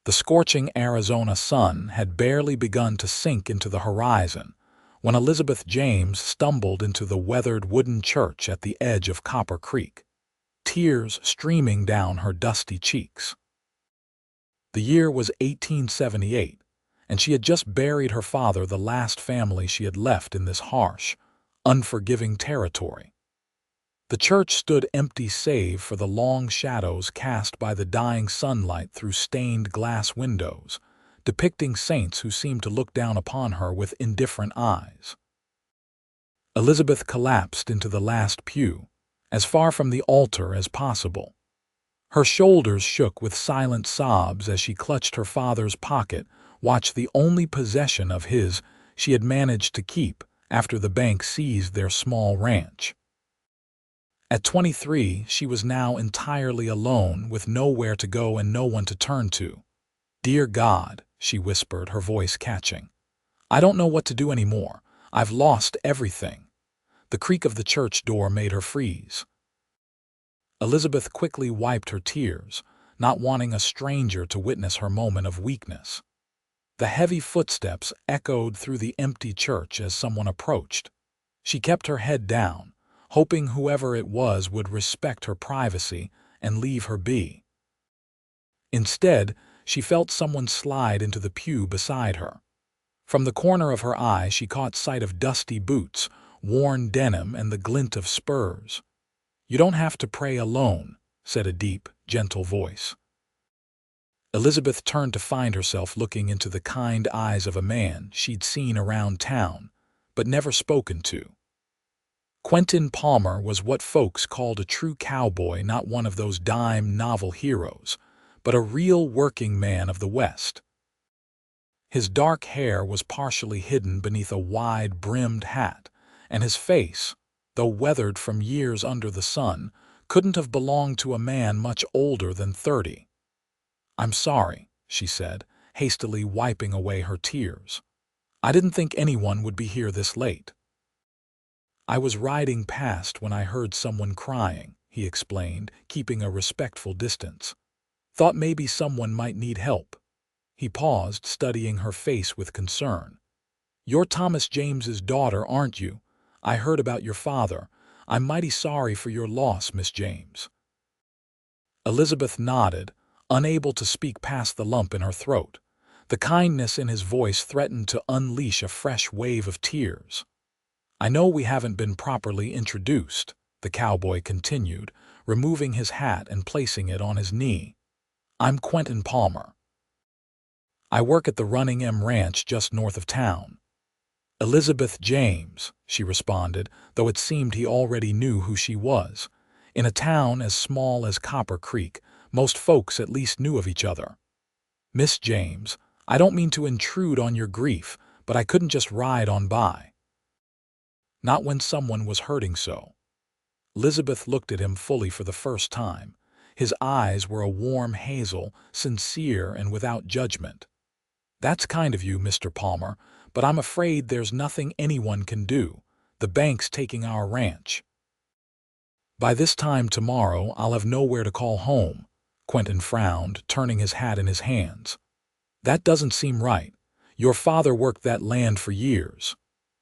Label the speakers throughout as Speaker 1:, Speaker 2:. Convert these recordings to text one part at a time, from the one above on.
Speaker 1: The scorching Arizona sun had barely begun to sink into the horizon when Elizabeth James stumbled into the weathered wooden church at the edge of Copper Creek, tears streaming down her dusty cheeks. The year was 1878, and she had just buried her father, the last family she had left in this harsh, unforgiving territory. The church stood empty save for the long shadows cast by the dying sunlight through stained glass windows, depicting saints who seemed to look down upon her with indifferent eyes. Elizabeth collapsed into the last pew, as far from the altar as possible. Her shoulders shook with silent sobs as she clutched her father's pocket, watched the only possession of his she had managed to keep after the bank seized their small ranch. At 23, she was now entirely alone, with nowhere to go and no one to turn to. "Dear God," she whispered, her voice catching, "I don't know what to do anymore. I've lost everything." The creak of the church door made her freeze. Elizabeth quickly wiped her tears, not wanting a stranger to witness her moment of weakness. The heavy footsteps echoed through the empty church as someone approached. She kept her head down, hoping whoever it was would respect her privacy and leave her be. Instead, she felt someone slide into the pew beside her. From the corner of her eye, she caught sight of dusty boots, worn denim, and the glint of spurs. "You don't have to pray alone," said a deep, gentle voice. Elizabeth turned to find herself looking into the kind eyes of a man she'd seen around town, but never spoken to. Quentin Palmer was what folks called a true cowboy, not one of those dime novel heroes, but a real working man of the West. His dark hair was partially hidden beneath a wide-brimmed hat, and his face, though weathered from years under the sun, couldn't have belonged to a man much older than 30. "I'm sorry," she said, hastily wiping away her tears. "I didn't think anyone would be here this late." "I was riding past when I heard someone crying," he explained, keeping a respectful distance. "Thought maybe someone might need help." He paused, studying her face with concern. "You're Thomas James's daughter, aren't you? I heard about your father. I'm mighty sorry for your loss, Miss James." Elizabeth nodded, unable to speak past the lump in her throat. The kindness in his voice threatened to unleash a fresh wave of tears. "I know we haven't been properly introduced," the cowboy continued, removing his hat and placing it on his knee. "I'm Quentin Palmer. I work at the Running M Ranch just north of town." "Elizabeth James," she responded, though it seemed he already knew who she was. In a town as small as Copper Creek, most folks at least knew of each other. "Miss James, I don't mean to intrude on your grief, but I couldn't just ride on by." Not when someone was hurting so. Elizabeth looked at him fully for the first time. His eyes were a warm hazel, sincere and without judgment. "That's kind of you, Mr. Palmer, but I'm afraid there's nothing anyone can do. The bank's taking our ranch." "By this time tomorrow, I'll have nowhere to call home," Quentin frowned, turning his hat in his hands. "That doesn't seem right. Your father worked that land for years."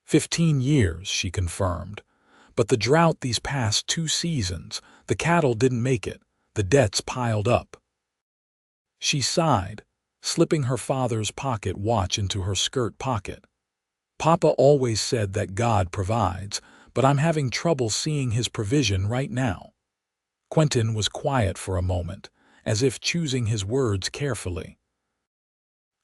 Speaker 1: 15 years, she confirmed. "But the drought these past 2 seasons, the cattle didn't make it. The debts piled up." She sighed, slipping her father's pocket watch into her skirt pocket. "Papa always said that God provides, but I'm having trouble seeing his provision right now." Quentin was quiet for a moment, as if choosing his words carefully.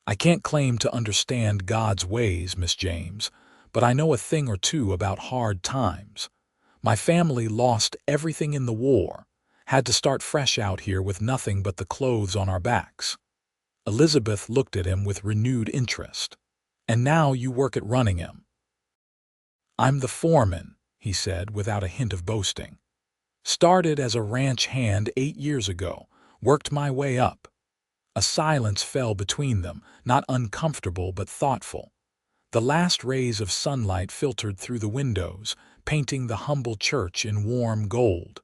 Speaker 1: "I can't claim to understand God's ways, Miss James, but I know a thing or two about hard times. My family lost everything in the war, had to start fresh out here with nothing but the clothes on our backs." Elizabeth looked at him with renewed interest. "And now you work at Running M." "I'm the foreman," he said without a hint of boasting. "Started as a ranch hand 8 years ago, worked my way up." A silence fell between them, not uncomfortable but thoughtful. The last rays of sunlight filtered through the windows, painting the humble church in warm gold.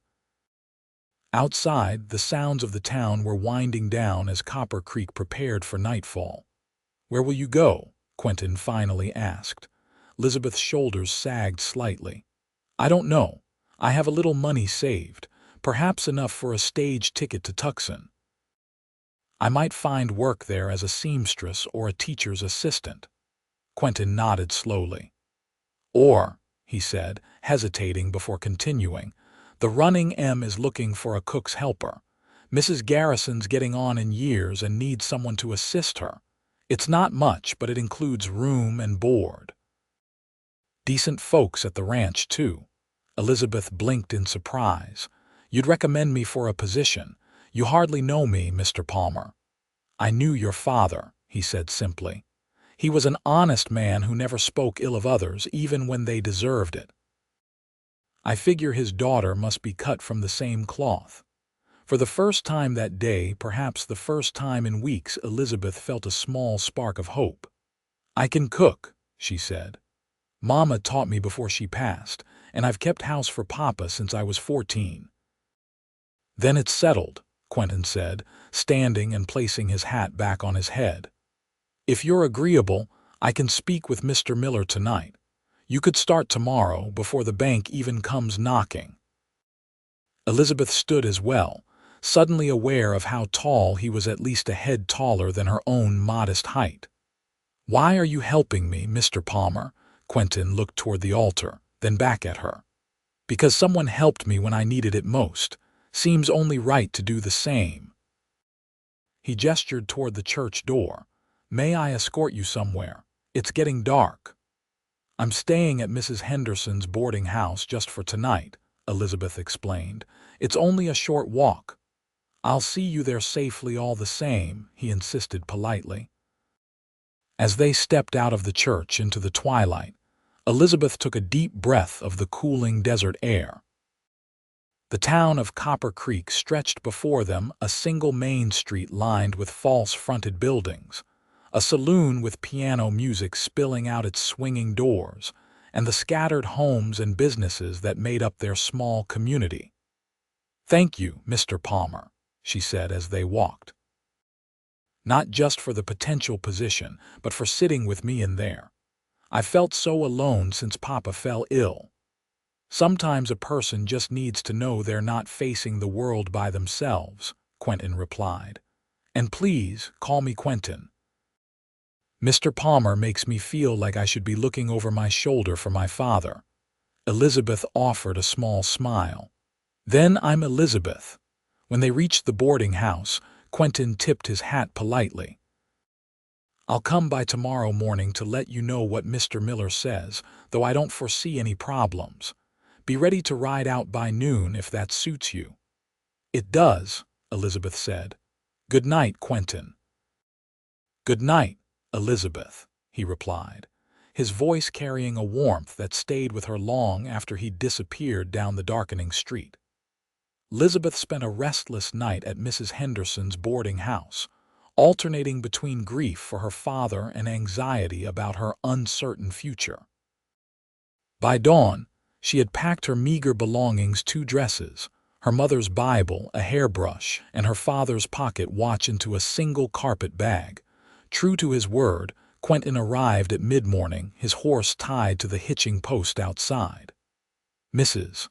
Speaker 1: Outside, the sounds of the town were winding down as Copper Creek prepared for nightfall. "Where will you go?" Quentin finally asked. Elizabeth's shoulders sagged slightly. "I don't know. I have a little money saved, perhaps enough for a stage ticket to Tucson. I might find work there as a seamstress or a teacher's assistant." Quentin nodded slowly. "Or," he said, hesitating before continuing, "the running M is looking for a cook's helper. Mrs. Garrison's getting on in years and needs someone to assist her. It's not much, but it includes room and board." "Decent folks at the ranch, too." Elizabeth blinked in surprise. "You'd recommend me for a position. You hardly know me, Mr. Palmer." "I knew your father," he said simply. "He was an honest man who never spoke ill of others, even when they deserved it. I figure his daughter must be cut from the same cloth." For the first time that day, perhaps the first time in weeks, Elizabeth felt a small spark of hope. "I can cook," she said. "Mama taught me before she passed, and I've kept house for Papa since I was 14. "Then it's settled," Quentin said, standing and placing his hat back on his head. "If you're agreeable, I can speak with Mr. Miller tonight. You could start tomorrow, before the bank even comes knocking." Elizabeth stood as well, suddenly aware of how tall he was, at least a head taller than her own modest height. "Why are you helping me, Mr. Palmer?" Quentin looked toward the altar, then back at her. "Because someone helped me when I needed it most. Seems only right to do the same." He gestured toward the church door. "May I escort you somewhere? It's getting dark." "I'm staying at Mrs. Henderson's boarding house just for tonight," Elizabeth explained. "It's only a short walk." "I'll see you there safely all the same," he insisted politely. As they stepped out of the church into the twilight, Elizabeth took a deep breath of the cooling desert air. The town of Copper Creek stretched before them, a single main street lined with false-fronted buildings, a saloon with piano music spilling out its swinging doors, and the scattered homes and businesses that made up their small community. "Thank you, Mr. Palmer," she said as they walked. "Not just for the potential position, but for sitting with me in there. I felt so alone since Papa fell ill. Sometimes a person just needs to know they're not facing the world by themselves," Quentin replied. "And please, call me Quentin. Mr. Palmer makes me feel like I should be looking over my shoulder for my father." Elizabeth offered a small smile. "Then I'm Elizabeth." When they reached the boarding house, Quentin tipped his hat politely. "I'll come by tomorrow morning to let you know what Mr. Miller says, though I don't foresee any problems. Be ready to ride out by noon if that suits you." "It does," Elizabeth said. "Good night, Quentin." "Good night, Elizabeth," he replied, his voice carrying a warmth that stayed with her long after he'd disappeared down the darkening street. Elizabeth spent a restless night at Mrs. Henderson's boarding house, alternating between grief for her father and anxiety about her uncertain future. By dawn, she had packed her meager belongings: 2 dresses, her mother's Bible, a hairbrush, and her father's pocket watch into a single carpet bag. True to his word, Quentin arrived at mid-morning, his horse tied to the hitching post outside. Mrs.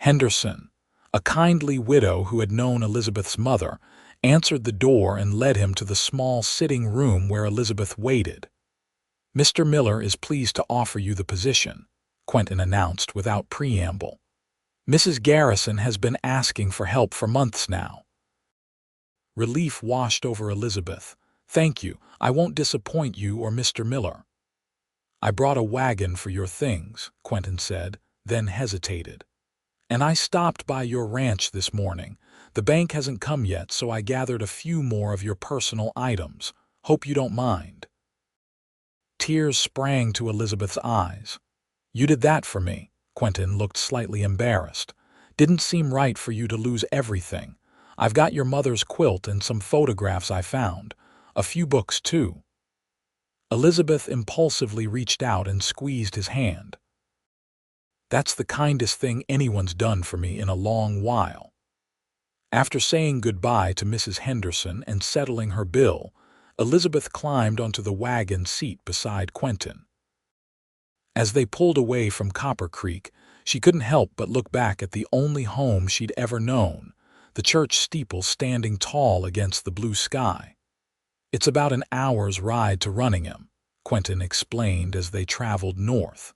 Speaker 1: Henderson, a kindly widow who had known Elizabeth's mother, answered the door and led him to the small sitting room where Elizabeth waited. "Mr. Miller is pleased to offer you the position," Quentin announced without preamble. "Mrs. Garrison has been asking for help for months now." Relief washed over Elizabeth. "Thank you. I won't disappoint you or Mr. Miller." "I brought a wagon for your things," Quentin said, then hesitated. "And I stopped by your ranch this morning. The bank hasn't come yet, so I gathered a few more of your personal items. Hope you don't mind." Tears sprang to Elizabeth's eyes. "You did that for me." Quentin looked slightly embarrassed. "Didn't seem right for you to lose everything. I've got your mother's quilt and some photographs I found. A few books, too." Elizabeth impulsively reached out and squeezed his hand. "That's the kindest thing anyone's done for me in a long while." After saying goodbye to Mrs. Henderson and settling her bill, Elizabeth climbed onto the wagon seat beside Quentin. As they pulled away from Copper Creek, she couldn't help but look back at the only home she'd ever known, the church steeple standing tall against the blue sky. "It's about an hour's ride to Runningham," Quentin explained as they traveled north.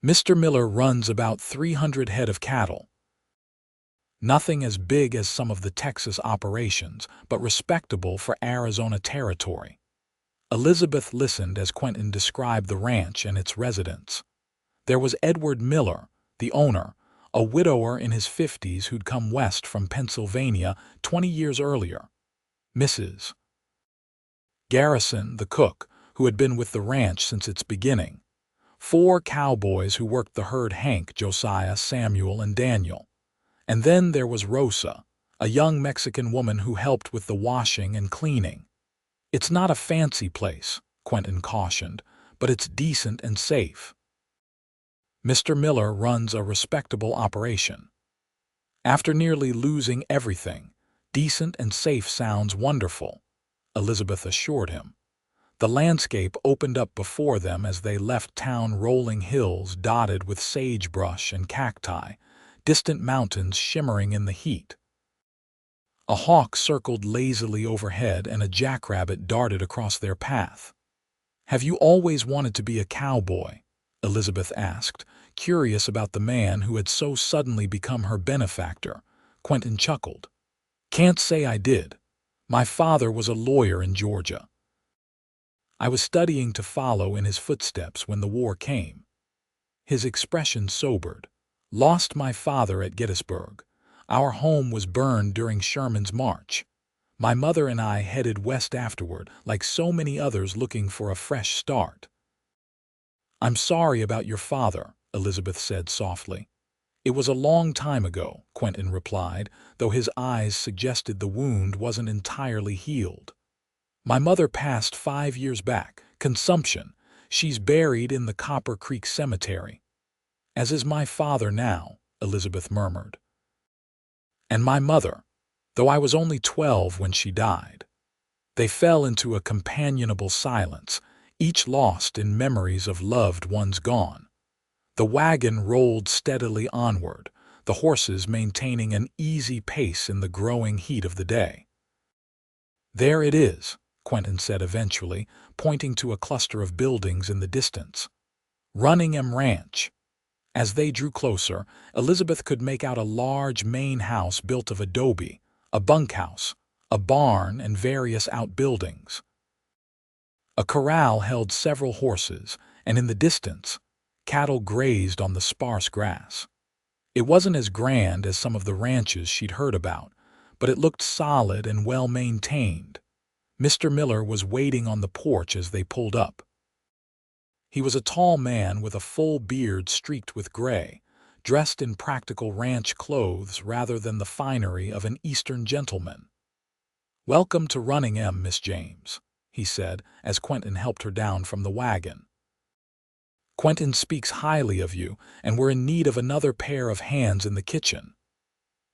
Speaker 1: "Mr. Miller runs about 300 head of cattle. Nothing as big as some of the Texas operations, but respectable for Arizona territory." Elizabeth listened as Quentin described the ranch and its residents. There was Edward Miller, the owner, a widower in his 50s who'd come west from Pennsylvania 20 years earlier. Mrs. Garrison, the cook, who had been with the ranch since its beginning. 4 cowboys who worked the herd: Hank, Josiah, Samuel, and Daniel. And then there was Rosa, a young Mexican woman who helped with the washing and cleaning. "It's not a fancy place," Quentin cautioned, "but it's decent and safe. Mr. Miller runs a respectable operation." After nearly losing everything, decent and safe sounds wonderful, Elizabeth assured him. The landscape opened up before them as they left town: rolling hills dotted with sagebrush and cacti, distant mountains shimmering in the heat. A hawk circled lazily overhead and a jackrabbit darted across their path. "Have you always wanted to be a cowboy?" Elizabeth asked, curious about the man who had so suddenly become her benefactor. Quentin chuckled. "Can't say I did. My father was a lawyer in Georgia. I was studying to follow in his footsteps when the war came." His expression sobered. "Lost my father at Gettysburg. Our home was burned during Sherman's march. My mother and I headed west afterward, like so many others looking for a fresh start." "I'm sorry about your father," Elizabeth said softly. "It was a long time ago," Quentin replied, though his eyes suggested the wound wasn't entirely healed. "My mother passed 5 years back. Consumption. She's buried in the Copper Creek Cemetery." "As is my father now," Elizabeth murmured. "And my mother, though I was only 12 when she died." They fell into a companionable silence, each lost in memories of loved ones gone. The wagon rolled steadily onward, the horses maintaining an easy pace in the growing heat of the day. "There it is," Quentin said eventually, pointing to a cluster of buildings in the distance. "Runningham Ranch." As they drew closer, Elizabeth could make out a large main house built of adobe, a bunkhouse, a barn, and various outbuildings. A corral held several horses, and in the distance, cattle grazed on the sparse grass. It wasn't as grand as some of the ranches she'd heard about, but it looked solid and well-maintained. Mr. Miller was waiting on the porch as they pulled up. He was a tall man with a full beard streaked with gray, dressed in practical ranch clothes rather than the finery of an Eastern gentleman. "Welcome to Runningham, Miss James," he said as Quentin helped her down from the wagon. "Quentin speaks highly of you, and we're in need of another pair of hands in the kitchen."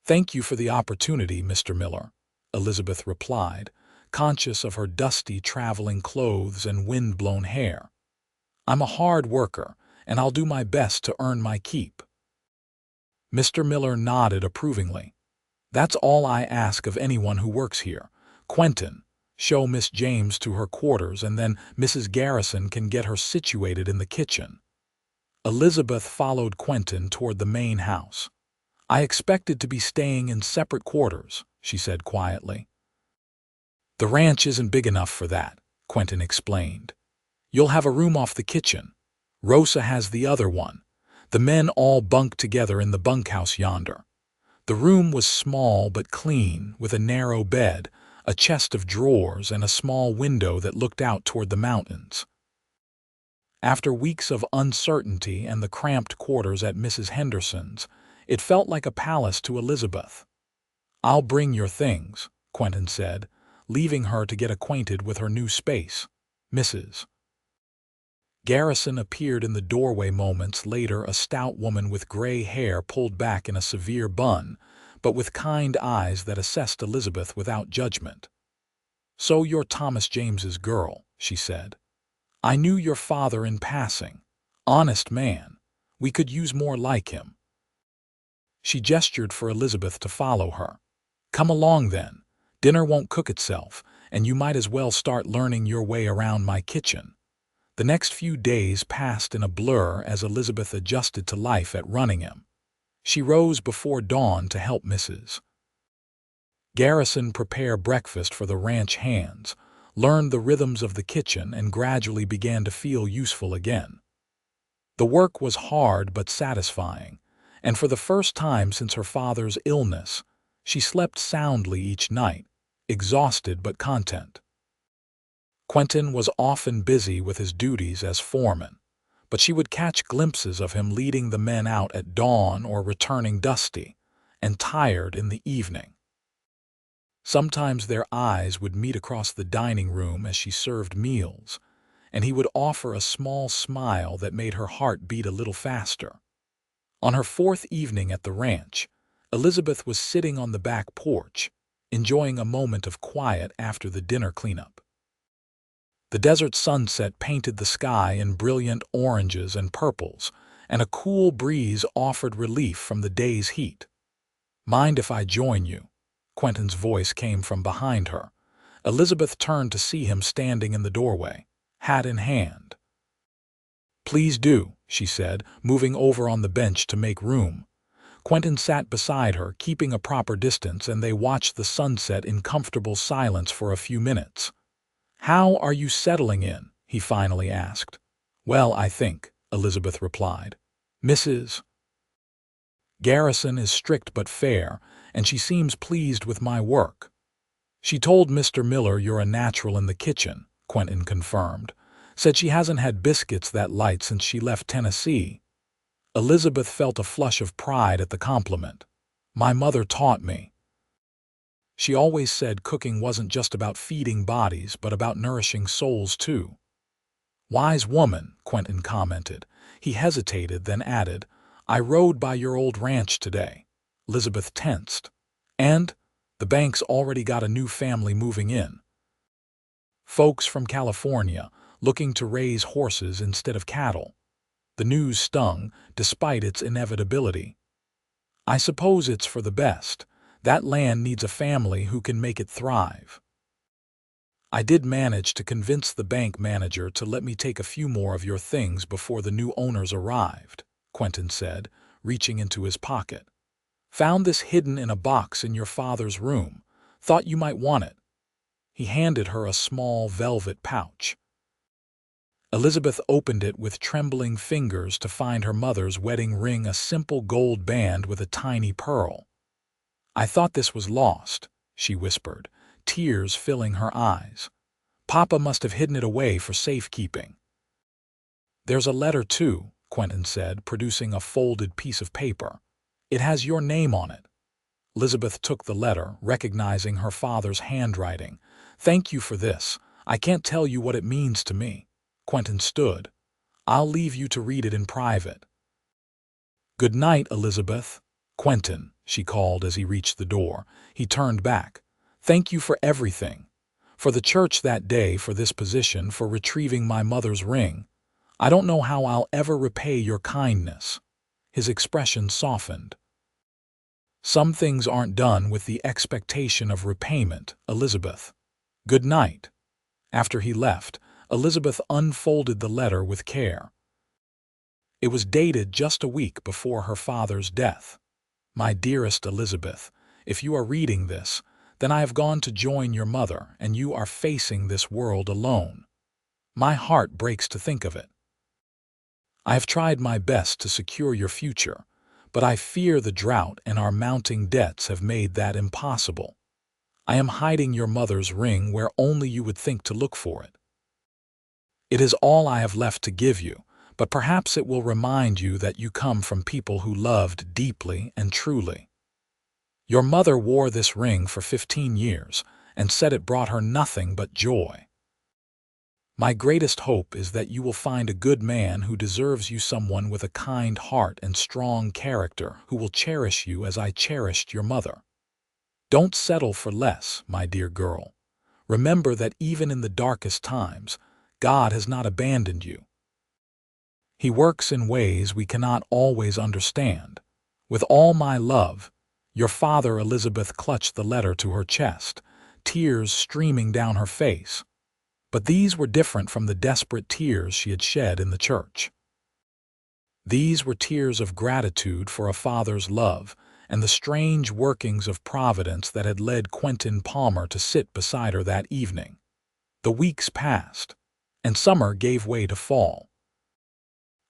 Speaker 1: "Thank you for the opportunity, Mr. Miller," Elizabeth replied, conscious of her dusty traveling clothes and wind-blown hair. "I'm a hard worker, and I'll do my best to earn my keep." Mr. Miller nodded approvingly. "That's all I ask of anyone who works here. Quentin, show Miss James to her quarters, and then Mrs. Garrison can get her situated in the kitchen." Elizabeth followed Quentin toward the main house. "I expected to be staying in separate quarters," she said quietly. "The ranch isn't big enough for that," Quentin explained. "You'll have a room off the kitchen. Rosa has the other one. The men all bunk together in the bunkhouse yonder." The room was small but clean, with a narrow bed, a chest of drawers, and a small window that looked out toward the mountains. After weeks of uncertainty and the cramped quarters at Mrs. Henderson's, it felt like a palace to Elizabeth. "I'll bring your things," Quentin said, leaving her to get acquainted with her new space. Mrs. Garrison appeared in the doorway moments later, a stout woman with gray hair pulled back in a severe bun, but with kind eyes that assessed Elizabeth without judgment. "So you're Thomas James's girl," she said. "I knew your father in passing. Honest man. We could use more like him." She gestured for Elizabeth to follow her. "Come along then. Dinner won't cook itself, and you might as well start learning your way around my kitchen." The next few days passed in a blur as Elizabeth adjusted to life at Runningham. She rose before dawn to help Mrs. Garrison prepare breakfast for the ranch hands, learned the rhythms of the kitchen, and gradually began to feel useful again. The work was hard but satisfying, and for the first time since her father's illness, she slept soundly each night, exhausted but content. Quentin was often busy with his duties as foreman, but she would catch glimpses of him leading the men out at dawn or returning dusty and tired in the evening. Sometimes their eyes would meet across the dining room as she served meals, and he would offer a small smile that made her heart beat a little faster. On her fourth evening at the ranch, Elizabeth was sitting on the back porch, enjoying a moment of quiet after the dinner cleanup. The desert sunset painted the sky in brilliant oranges and purples, and a cool breeze offered relief from the day's heat. "Mind if I join you?" Quentin's voice came from behind her. Elizabeth turned to see him standing in the doorway, hat in hand. "Please do," she said, moving over on the bench to make room. Quentin sat beside her, keeping a proper distance, and they watched the sunset in comfortable silence for a few minutes. "How are you settling in?" he finally asked. "Well, I think," Elizabeth replied. "Mrs. Garrison is strict but fair, and she seems pleased with my work." "She told Mr. Miller you're a natural in the kitchen," Quentin confirmed. "Said she hasn't had biscuits that light since she left Tennessee." Elizabeth felt a flush of pride at the compliment. "My mother taught me." She always said cooking wasn't just about feeding bodies, but about nourishing souls too. "Wise woman," Quentin commented. He hesitated, then added, "I rode by your old ranch today." Elizabeth tensed. "And? The bank's already got a new family moving in. Folks from California, looking to raise horses instead of cattle." The news stung, despite its inevitability. "I suppose it's for the best. That land needs a family who can make it thrive." "I did manage to convince the bank manager to let me take a few more of your things before the new owners arrived," Quentin said, reaching into his pocket. "Found this hidden in a box in your father's room. Thought you might want it." He handed her a small velvet pouch. Elizabeth opened it with trembling fingers to find her mother's wedding ring, a simple gold band with a tiny pearl. "I thought this was lost," she whispered, tears filling her eyes. "Papa must have hidden it away for safekeeping." "There's a letter too," Quentin said, producing a folded piece of paper. "It has your name on it." Elizabeth took the letter, recognizing her father's handwriting. "Thank you for this. I can't tell you what it means to me." Quentin stood. "I'll leave you to read it in private." "Good night, Elizabeth." "Quentin," she called as he reached the door. He turned back. "Thank you for everything. For the church that day, for this position, for retrieving my mother's ring. I don't know how I'll ever repay your kindness." His expression softened. "Some things aren't done with the expectation of repayment, Elizabeth. Good night." After he left, Elizabeth unfolded the letter with care. It was dated just a week before her father's death. "My dearest Elizabeth, if you are reading this, then I have gone to join your mother, and you are facing this world alone. My heart breaks to think of it. I have tried my best to secure your future, but I fear the drought and our mounting debts have made that impossible. I am hiding your mother's ring where only you would think to look for it. It is all I have left to give you, but perhaps it will remind you that you come from people who loved deeply and truly. Your mother wore this ring for 15 years and said it brought her nothing but joy. My greatest hope is that you will find a good man who deserves you, someone with a kind heart and strong character who will cherish you as I cherished your mother. Don't settle for less, my dear girl. Remember that even in the darkest times, God has not abandoned you. He works in ways we cannot always understand. With all my love, your father. Elizabeth clutched the letter to her chest, tears streaming down her face. But these were different from the desperate tears she had shed in the church. These were tears of gratitude for a father's love and the strange workings of providence that had led Quentin Palmer to sit beside her that evening. The weeks passed, and summer gave way to fall.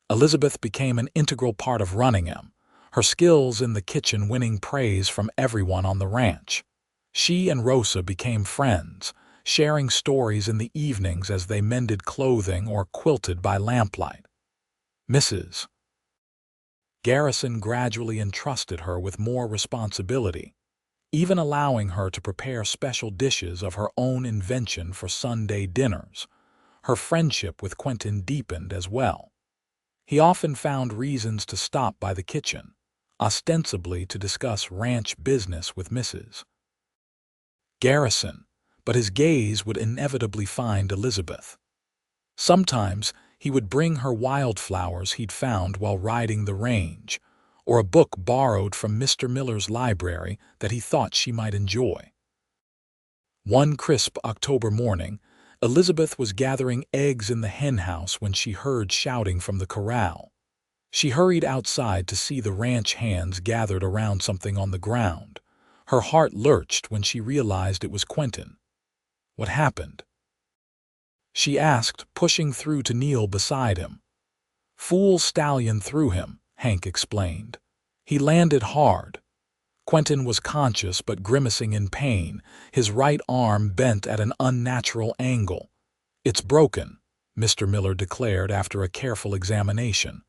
Speaker 1: Elizabeth became an integral part of Runningham, her skills in the kitchen winning praise from everyone on the ranch. She and Rosa became friends, sharing stories in the evenings as they mended clothing or quilted by lamplight. Mrs. Garrison gradually entrusted her with more responsibility, even allowing her to prepare special dishes of her own invention for Sunday dinners. Her friendship with Quentin deepened as well. He often found reasons to stop by the kitchen, ostensibly to discuss ranch business with Mrs. Garrison, but his gaze would inevitably find Elizabeth. Sometimes he would bring her wildflowers he'd found while riding the range, or a book borrowed from Mr. Miller's library that he thought she might enjoy. One crisp October morning, Elizabeth was gathering eggs in the henhouse when she heard shouting from the corral. She hurried outside to see the ranch hands gathered around something on the ground. Her heart lurched when she realized it was Quentin. What happened? She asked, pushing through to kneel beside him. Fool stallion threw him, Hank explained. He landed hard. Quentin was conscious but grimacing in pain, his right arm bent at an unnatural angle. It's broken, Mr. Miller declared after a careful examination.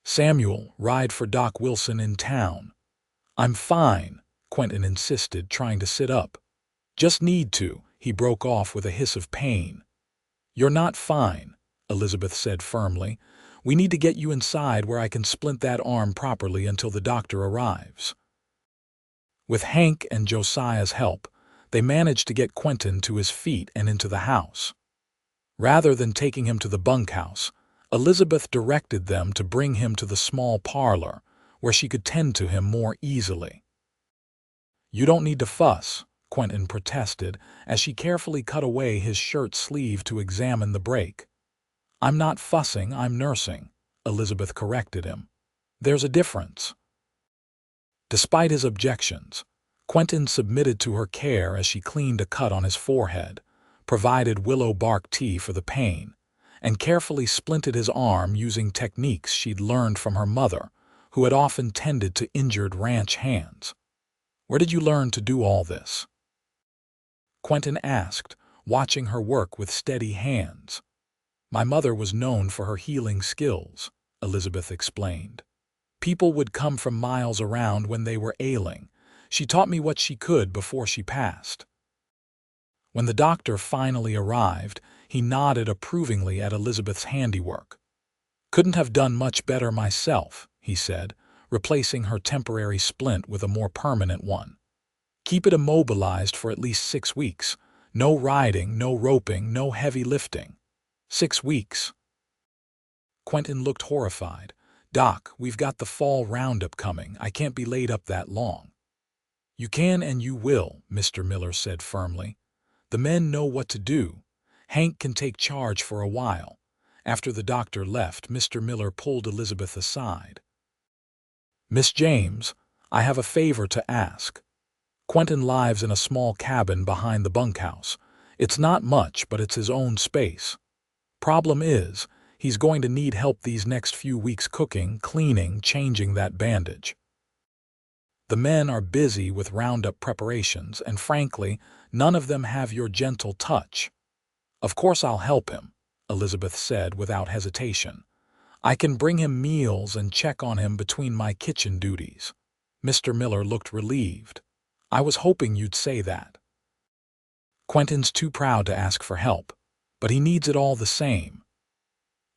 Speaker 1: Samuel, ride for Doc Wilson in town. I'm fine, Quentin insisted, trying to sit up. Just need to, he broke off with a hiss of pain. You're not fine, Elizabeth said firmly. We need to get you inside where I can splint that arm properly until the doctor arrives. With Hank and Josiah's help, they managed to get Quentin to his feet and into the house. Rather than taking him to the bunkhouse, Elizabeth directed them to bring him to the small parlor, where she could tend to him more easily. You don't need to fuss, Quentin protested as she carefully cut away his shirt sleeve to examine the break. I'm not fussing, I'm nursing, Elizabeth corrected him. There's a difference. Despite his objections, Quentin submitted to her care as she cleaned a cut on his forehead, provided willow bark tea for the pain, and carefully splinted his arm using techniques she'd learned from her mother, who had often tended to injured ranch hands. Where did you learn to do all this? Quentin asked, watching her work with steady hands. My mother was known for her healing skills, Elizabeth explained. People would come from miles around when they were ailing. She taught me what she could before she passed. When the doctor finally arrived, he nodded approvingly at Elizabeth's handiwork. Couldn't have done much better myself, he said, replacing her temporary splint with a more permanent one. Keep it immobilized for at least 6 weeks. No riding, no roping, no heavy lifting. 6 weeks. Quentin looked horrified. Doc, we've got the fall roundup coming. I can't be laid up that long. You can and you will, Mr. Miller said firmly. The men know what to do. Hank can take charge for a while. After the doctor left, Mr. Miller pulled Elizabeth aside. Miss James, I have a favor to ask. Quentin lives in a small cabin behind the bunkhouse. It's not much, but it's his own space. Problem is, he's going to need help these next few weeks cooking, cleaning, changing that bandage. The men are busy with roundup preparations, and frankly, none of them have your gentle touch. Of course I'll help him, Elizabeth said without hesitation. I can bring him meals and check on him between my kitchen duties. Mr. Miller looked relieved. I was hoping you'd say that. Quentin's too proud to ask for help. but he needs it all the same.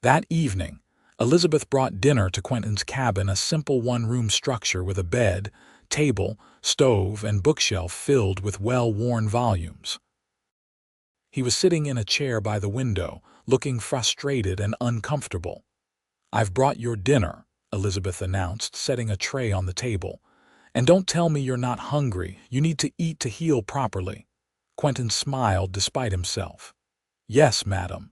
Speaker 1: That evening, Elizabeth brought dinner to Quentin's cabin, a simple one-room structure with a bed, table, stove, and bookshelf filled with well-worn volumes. He was sitting in a chair by the window, looking frustrated and uncomfortable. "I've brought your dinner," Elizabeth announced, setting a tray on the table. "And don't tell me you're not hungry. You need to eat to heal properly." Quentin smiled despite himself. "Yes, madam."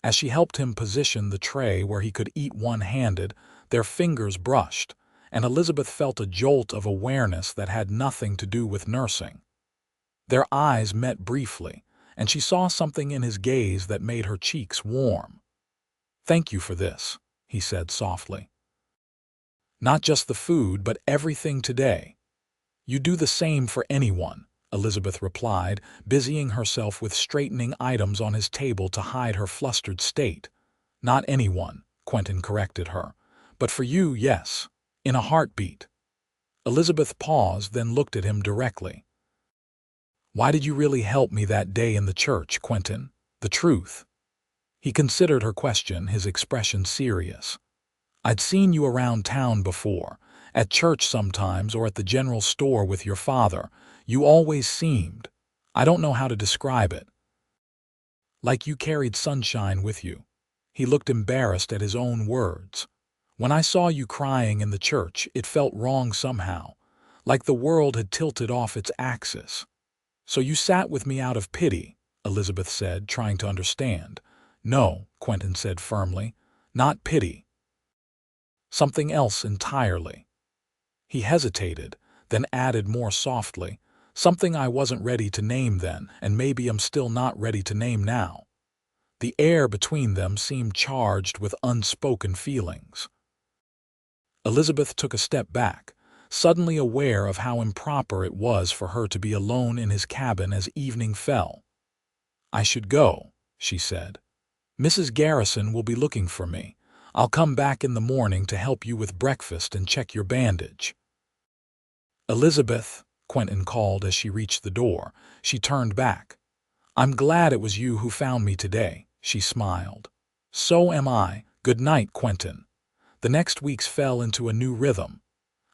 Speaker 1: As she helped him position the tray where he could eat one-handed, their fingers brushed, and Elizabeth felt a jolt of awareness that had nothing to do with nursing. Their eyes met briefly, and she saw something in his gaze that made her cheeks warm. "Thank you for this," he said softly. "Not just the food, but everything today." "You do the same for anyone," Elizabeth replied, busying herself with straightening items on his table to hide her flustered state. "Not anyone," Quentin corrected her. "But for you, yes. In a heartbeat." Elizabeth paused, then looked at him directly. "Why did you really help me that day in the church, Quentin? The truth." He considered her question, his expression serious. "I'd seen you around town before, at church sometimes or at the general store with your father. You always seemed, I don't know how to describe it, like you carried sunshine with you." He looked embarrassed at his own words. "When I saw you crying in the church, it felt wrong somehow, like the world had tilted off its axis." "So you sat with me out of pity," Elizabeth said, trying to understand. "No," Quentin said firmly, "not pity. Something else entirely." He hesitated, then added more softly, "Something I wasn't ready to name then, and maybe I'm still not ready to name now." The air between them seemed charged with unspoken feelings. Elizabeth took a step back, suddenly aware of how improper it was for her to be alone in his cabin as evening fell. "I should go," she said. "Mrs. Garrison will be looking for me. I'll come back in the morning to help you with breakfast and check your bandage." "Elizabeth," Quentin called as she reached the door. She turned back. "I'm glad it was you who found me today," she smiled. "So am I. Good night, Quentin." The next weeks fell into a new rhythm.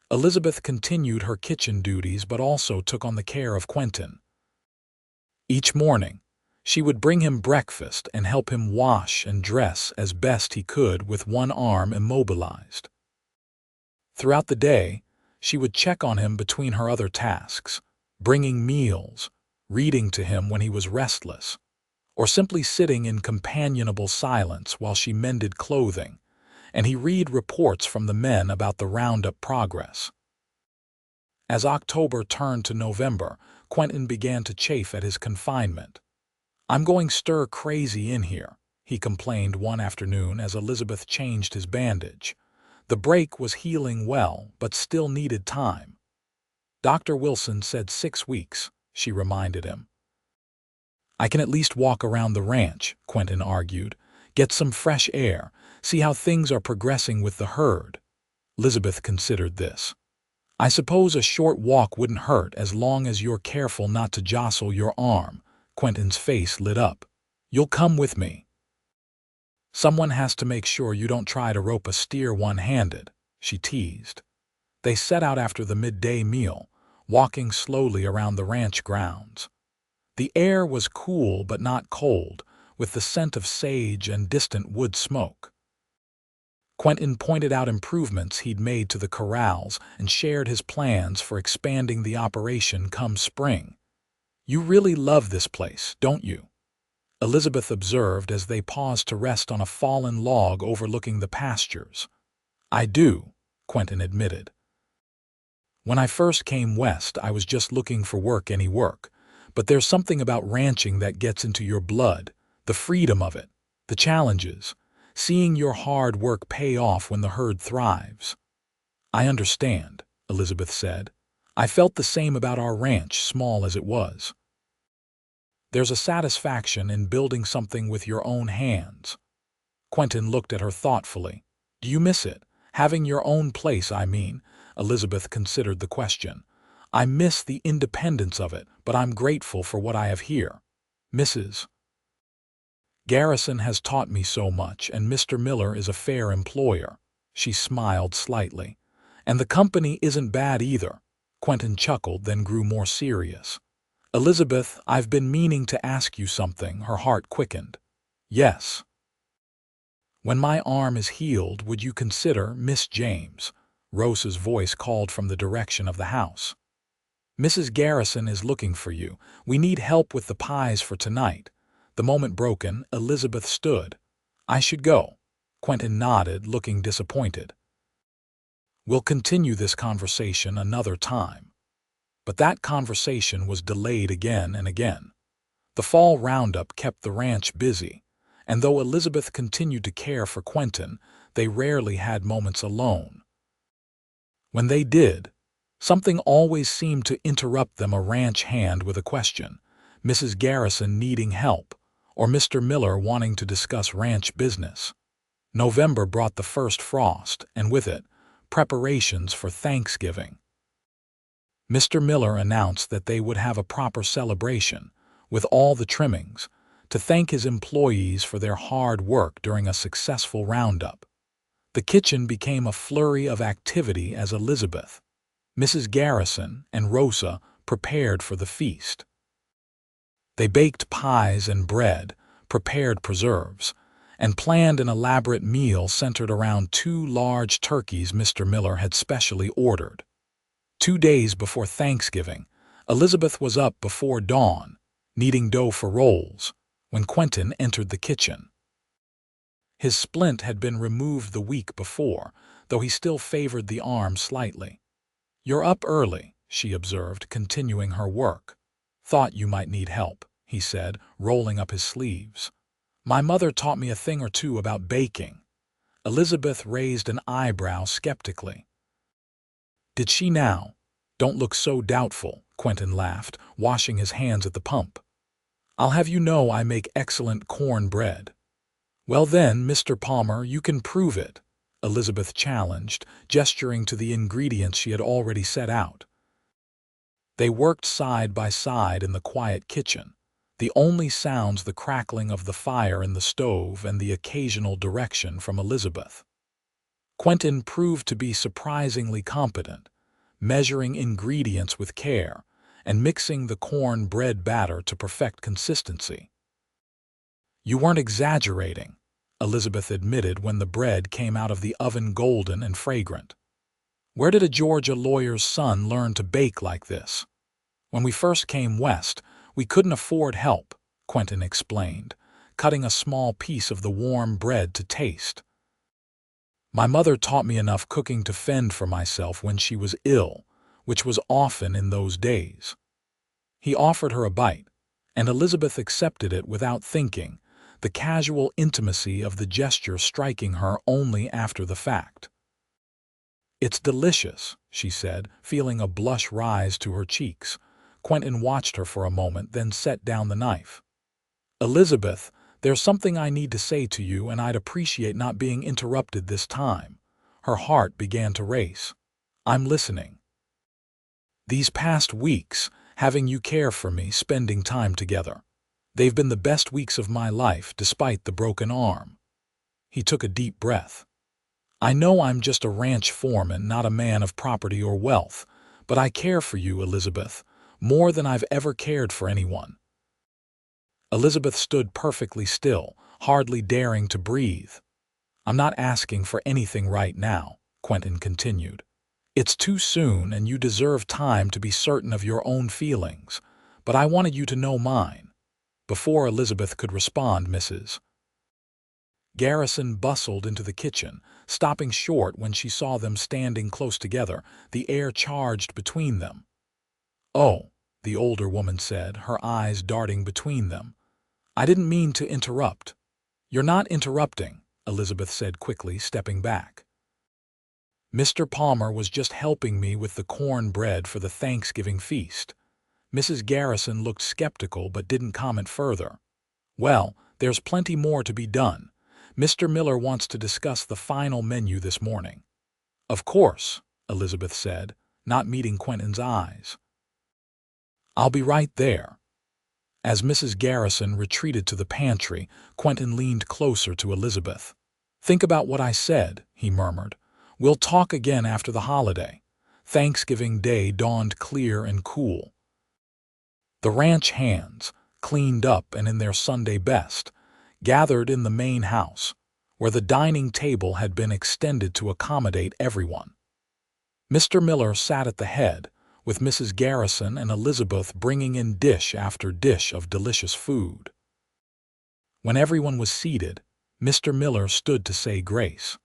Speaker 1: Elizabeth continued her kitchen duties but also took on the care of Quentin. Each morning, she would bring him breakfast and help him wash and dress as best he could with one arm immobilized. Throughout the day, she would check on him between her other tasks, bringing meals, reading to him when he was restless, or simply sitting in companionable silence while she mended clothing, and he read reports from the men about the roundup progress. As October turned to November, Quentin began to chafe at his confinement. "I'm going stir-crazy in here," he complained one afternoon as Elizabeth changed his bandage. The break was healing well, but still needed time. "Dr. Wilson said 6 weeks," she reminded him. "I can at least walk around the ranch," Quentin argued. "Get some fresh air, see how things are progressing with the herd." Elizabeth considered this. "I suppose a short walk wouldn't hurt as long as you're careful not to jostle your arm." Quentin's face lit up. "You'll come with me." "Someone has to make sure you don't try to rope a steer one-handed," she teased. They set out after the midday meal, walking slowly around the ranch grounds. The air was cool but not cold, with the scent of sage and distant wood smoke. Quentin pointed out improvements he'd made to the corrals and shared his plans for expanding the operation come spring. "You really love this place, don't you?" Elizabeth observed as they paused to rest on a fallen log overlooking the pastures. "I do," Quentin admitted. "When I first came west, I was just looking for work, any work. But there's something about ranching that gets into your blood, the freedom of it, the challenges, seeing your hard work pay off when the herd thrives." "I understand," Elizabeth said. "I felt the same about our ranch, small as it was. There's a satisfaction in building something with your own hands." Quentin looked at her thoughtfully. "Do you miss it? Having your own place, I mean." Elizabeth considered the question. "I miss the independence of it, but I'm grateful for what I have here." Mrs. Garrison has taught me so much, and Mr. Miller is a fair employer. She smiled slightly. And the company isn't bad either. Quentin chuckled, then grew more serious. Elizabeth, I've been meaning to ask you something. Her heart quickened. Yes. When my arm is healed, would you consider Miss James? Rosa's voice called from the direction of the house. Mrs. Garrison is looking for you. We need help with the pies for tonight. The moment broken, Elizabeth stood. I should go. Quentin nodded, looking disappointed. We'll continue this conversation another time. But that conversation was delayed again and again. The fall roundup kept the ranch busy, and though Elizabeth continued to care for Quentin, they rarely had moments alone. When they did, something always seemed to interrupt them, a ranch hand with a question, Mrs. Garrison needing help, or Mr. Miller wanting to discuss ranch business. November brought the first frost, and with it, preparations for Thanksgiving. Mr. Miller announced that they would have a proper celebration, with all the trimmings, to thank his employees for their hard work during a successful roundup. The kitchen became a flurry of activity as Elizabeth, Mrs. Garrison, and Rosa prepared for the feast. They baked pies and bread, prepared preserves, and planned an elaborate meal centered around 2 large turkeys Mr. Miller had specially ordered. 2 days before Thanksgiving, Elizabeth was up before dawn, kneading dough for rolls, when Quentin entered the kitchen. His splint had been removed the week before, though he still favored the arm slightly. You're up early, she observed, continuing her work. Thought you might need help, he said, rolling up his sleeves. My mother taught me a thing or two about baking. Elizabeth raised an eyebrow skeptically. Did she now? Don't look so doubtful, Quentin laughed, washing his hands at the pump. I'll have you know I make excellent corn bread. Well then, Mr. Palmer, you can prove it, Elizabeth challenged, gesturing to the ingredients she had already set out. They worked side by side in the quiet kitchen, the only sounds the crackling of the fire in the stove and the occasional direction from Elizabeth. Quentin proved to be surprisingly competent, measuring ingredients with care and mixing the corn bread batter to perfect consistency. You weren't exaggerating, Elizabeth admitted when the bread came out of the oven golden and fragrant. Where did a Georgia lawyer's son learn to bake like this? When we first came west, we couldn't afford help, Quentin explained, cutting a small piece of the warm bread to taste. My mother taught me enough cooking to fend for myself when she was ill, which was often in those days. He offered her a bite, and Elizabeth accepted it without thinking, the casual intimacy of the gesture striking her only after the fact. It's delicious, she said, feeling a blush rise to her cheeks. Quentin watched her for a moment, then set down the knife. Elizabeth, there's something I need to say to you, and I'd appreciate not being interrupted this time. Her heart began to race. I'm listening. These past weeks, having you care for me, spending time together. They've been the best weeks of my life, despite the broken arm. He took a deep breath. I know I'm just a ranch foreman, not a man of property or wealth, but I care for you, Elizabeth, more than I've ever cared for anyone. Elizabeth stood perfectly still, hardly daring to breathe. I'm not asking for anything right now, Quentin continued. It's too soon, and you deserve time to be certain of your own feelings, but I wanted you to know mine. Before Elizabeth could respond, Mrs. Garrison bustled into the kitchen, stopping short when she saw them standing close together, the air charged between them. Oh, the older woman said, her eyes darting between them. I didn't mean to interrupt. You're not interrupting, Elizabeth said quickly, stepping back. Mr. Palmer was just helping me with the corn bread for the Thanksgiving feast. Mrs. Garrison looked skeptical but didn't comment further. Well, there's plenty more to be done. Mr. Miller wants to discuss the final menu this morning. Of course, Elizabeth said, not meeting Quentin's eyes. I'll be right there. As Mrs. Garrison retreated to the pantry, Quentin leaned closer to Elizabeth. "Think about what I said," he murmured. "We'll talk again after the holiday." Thanksgiving Day dawned clear and cool. The ranch hands, cleaned up and in their Sunday best, gathered in the main house, where the dining table had been extended to accommodate everyone. Mr. Miller sat at the head, with Mrs. Garrison and Elizabeth bringing in dish after dish of delicious food. When everyone was seated, Mr. Miller stood to say grace.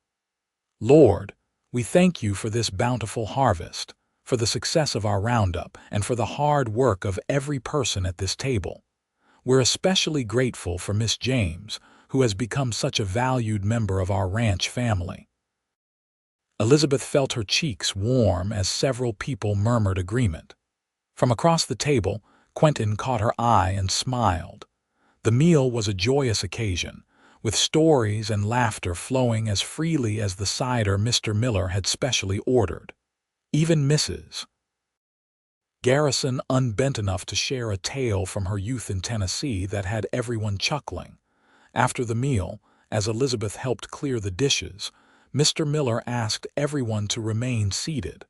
Speaker 1: "Lord, we thank you for this bountiful harvest, for the success of our roundup, and for the hard work of every person at this table. We're especially grateful for Miss James, who has become such a valued member of our ranch family." Elizabeth felt her cheeks warm as several people murmured agreement. From across the table, Quentin caught her eye and smiled. The meal was a joyous occasion, with stories and laughter flowing as freely as the cider Mr. Miller had specially ordered. Even Mrs. Garrison unbent enough to share a tale from her youth in Tennessee that had everyone chuckling. After the meal, as Elizabeth helped clear the dishes, Mr. Miller asked everyone to remain seated.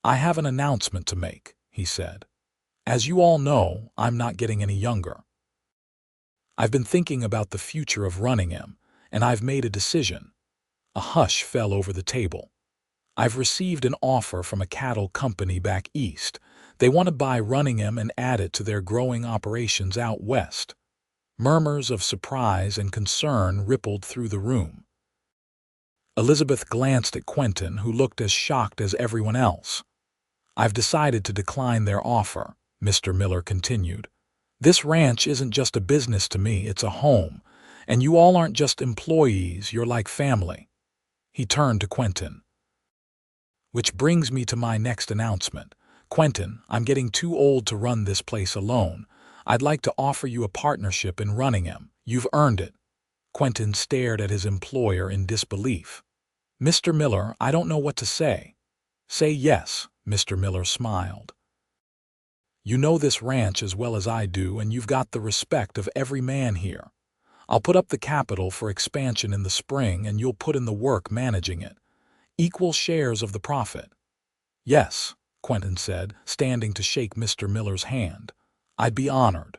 Speaker 1: "I have an announcement to make," he said. "As you all know, I'm not getting any younger. I've been thinking about the future of Runningham, and I've made a decision." A hush fell over the table. "I've received an offer from a cattle company back east. They want to buy Runningham and add it to their growing operations out west." Murmurs of surprise and concern rippled through the room. Elizabeth glanced at Quentin, who looked as shocked as everyone else. "I've decided to decline their offer," Mr. Miller continued. "This ranch isn't just a business to me, it's a home. And you all aren't just employees, you're like family." He turned to Quentin. "Which brings me to my next announcement. Quentin, I'm getting too old to run this place alone. I'd like to offer you a partnership in Runningham. You've earned it." Quentin stared at his employer in disbelief. "Mr. Miller, I don't know what to say." "Say yes," Mr. Miller smiled. "You know this ranch as well as I do, and you've got the respect of every man here. I'll put up the capital for expansion in the spring, and you'll put in the work managing it. Equal shares of the profit." "Yes," Quentin said, standing to shake Mr. Miller's hand. "I'd be honored."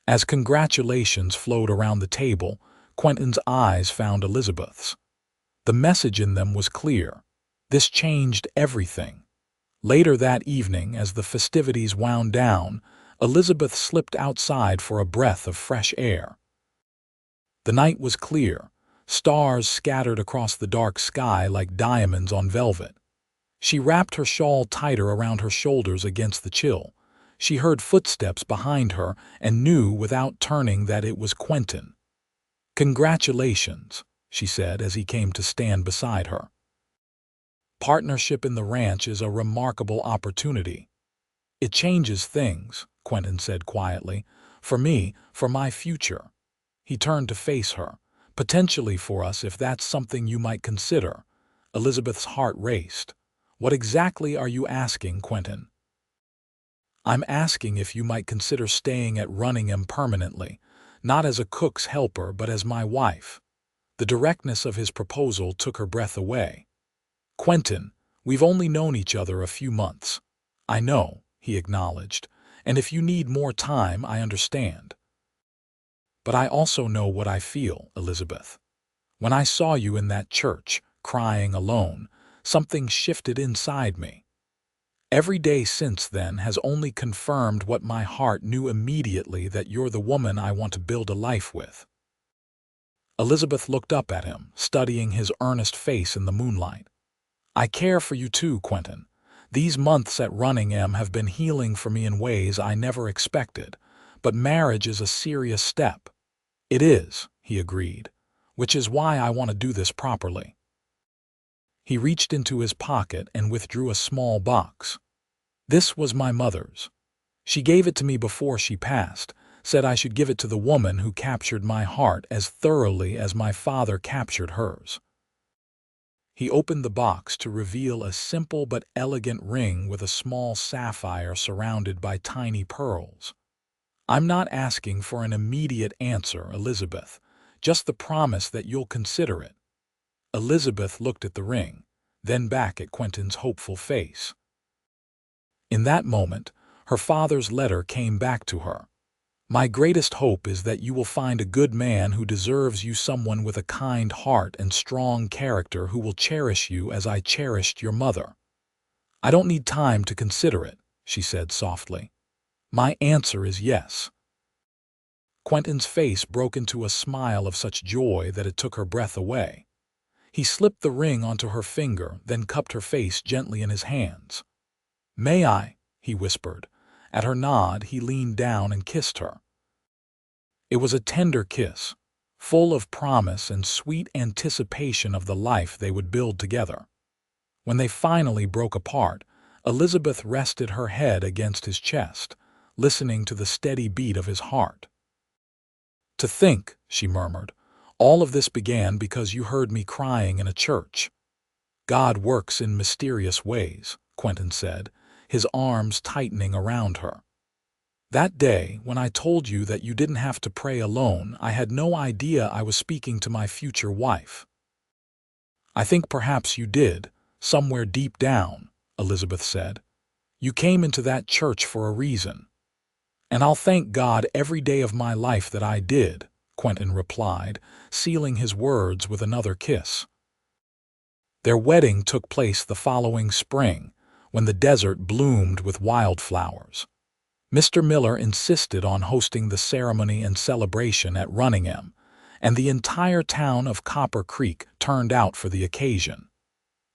Speaker 1: As congratulations flowed around the table, Quentin's eyes found Elizabeth's. The message in them was clear. This changed everything. Later that evening, as the festivities wound down, Elizabeth slipped outside for a breath of fresh air. The night was clear, stars scattered across the dark sky like diamonds on velvet. She wrapped her shawl tighter around her shoulders against the chill. She heard footsteps behind her and knew without turning that it was Quentin. "Congratulations," she said as he came to stand beside her. "Partnership in the ranch is a remarkable opportunity." "It changes things," Quentin said quietly. "For me, for my future." He turned to face her. "Potentially for us, if that's something you might consider." Elizabeth's heart raced. "What exactly are you asking, Quentin?" "I'm asking if you might consider staying at Runningham permanently, not as a cook's helper but as my wife." The directness of his proposal took her breath away. "Quentin, we've only known each other a few months." "I know," he acknowledged, "and if you need more time, I understand. But I also know what I feel, Elizabeth. When I saw you in that church, crying alone, something shifted inside me. Every day since then has only confirmed what my heart knew immediately, that you're the woman I want to build a life with." Elizabeth looked up at him, studying his earnest face in the moonlight. "I care for you too, Quentin. These months at Runningham have been healing for me in ways I never expected, but marriage is a serious step." "It is," he agreed, "which is why I want to do this properly." He reached into his pocket and withdrew a small box. "This was my mother's. She gave it to me before she passed, said I should give it to the woman who captured my heart as thoroughly as my father captured hers." He opened the box to reveal a simple but elegant ring with a small sapphire surrounded by tiny pearls. I'm not asking for an immediate answer, Elizabeth, just the promise that you'll consider it. Elizabeth looked at the ring, then back at Quentin's hopeful face. In that moment, her father's letter came back to her. My greatest hope is that you will find a good man who deserves you, someone with a kind heart and strong character who will cherish you as I cherished your mother. I don't need time to consider it, she said softly. My answer is yes. Quentin's face broke into a smile of such joy that it took her breath away. He slipped the ring onto her finger, then cupped her face gently in his hands. May I? He whispered. At her nod, he leaned down and kissed her. It was a tender kiss, full of promise and sweet anticipation of the life they would build together. When they finally broke apart, Elizabeth rested her head against his chest, listening to the steady beat of his heart. To think, she murmured, all of this began because you heard me crying in a church. God works in mysterious ways, Quentin said, his arms tightening around her. That day, when I told you that you didn't have to pray alone, I had no idea I was speaking to my future wife. I think perhaps you did, somewhere deep down, Elizabeth said. You came into that church for a reason. And I'll thank God every day of my life that I did, Quentin replied, sealing his words with another kiss. Their wedding took place the following spring, when the desert bloomed with wildflowers. Mr. Miller insisted on hosting the ceremony and celebration at Runningham, and the entire town of Copper Creek turned out for the occasion.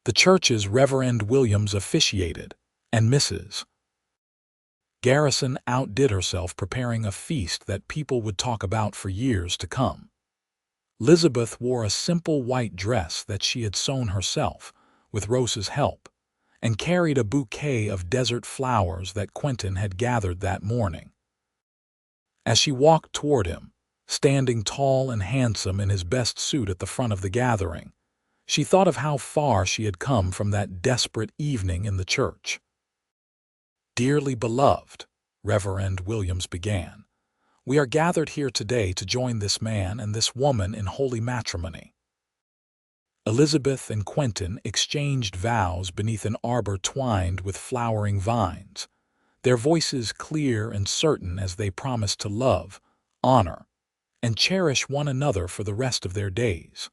Speaker 1: The church's Reverend Williams officiated, and Mrs. Garrison outdid herself preparing a feast that people would talk about for years to come. Elizabeth wore a simple white dress that she had sewn herself, with Rose's help, and carried a bouquet of desert flowers that Quentin had gathered that morning. As she walked toward him, standing tall and handsome in his best suit at the front of the gathering, she thought of how far she had come from that desperate evening in the church. Dearly beloved, Reverend Williams began, we are gathered here today to join this man and this woman in holy matrimony. Elizabeth and Quentin exchanged vows beneath an arbor twined with flowering vines, their voices clear and certain as they promised to love, honor, and cherish one another for the rest of their days.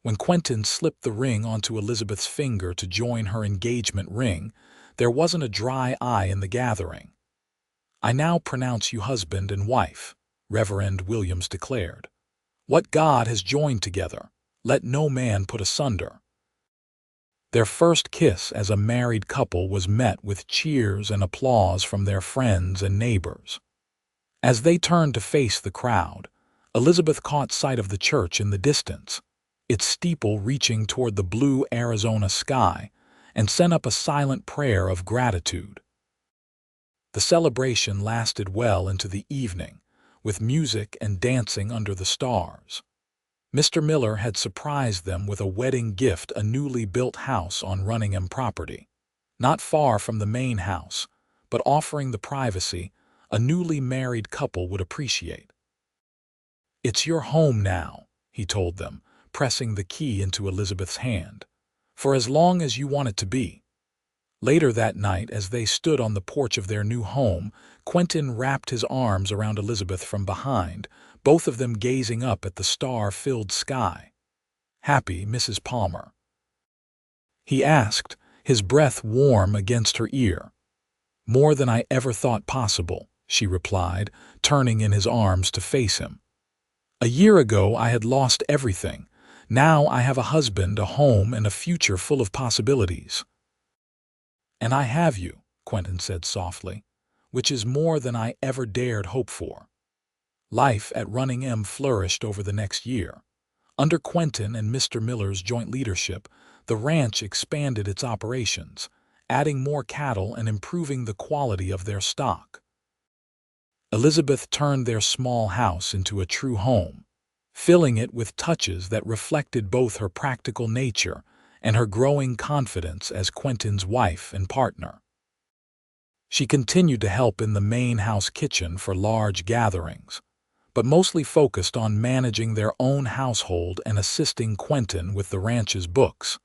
Speaker 1: When Quentin slipped the ring onto Elizabeth's finger to join her engagement ring, there wasn't a dry eye in the gathering. I now pronounce you husband and wife, Reverend Williams declared. What God has joined together, let no man put asunder. Their first kiss as a married couple was met with cheers and applause from their friends and neighbors. As they turned to face the crowd, Elizabeth caught sight of the church in the distance, its steeple reaching toward the blue Arizona sky, and sent up a silent prayer of gratitude. The celebration lasted well into the evening, with music and dancing under the stars. Mr. Miller had surprised them with a wedding gift, a newly built house on Runningham property, not far from the main house, but offering the privacy a newly married couple would appreciate. It's your home now, he told them, pressing the key into Elizabeth's hand, for as long as you want it to be. Later that night, as they stood on the porch of their new home, Quentin wrapped his arms around Elizabeth from behind, both of them gazing up at the star-filled sky. Happy, Mrs. Palmer? He asked, his breath warm against her ear. More than I ever thought possible, she replied, turning in his arms to face him. A year ago I had lost everything. Now I have a husband, a home, and a future full of possibilities. And I have you, Quentin said softly, which is more than I ever dared hope for. Life at Runningham flourished over the next year. Under Quentin and Mr. Miller's joint leadership, the ranch expanded its operations, adding more cattle and improving the quality of their stock. Elizabeth turned their small house into a true home, filling it with touches that reflected both her practical nature and her growing confidence as Quentin's wife and partner. She continued to help in the main house kitchen for large gatherings, but mostly focused on managing their own household and assisting Quentin with the ranch's books,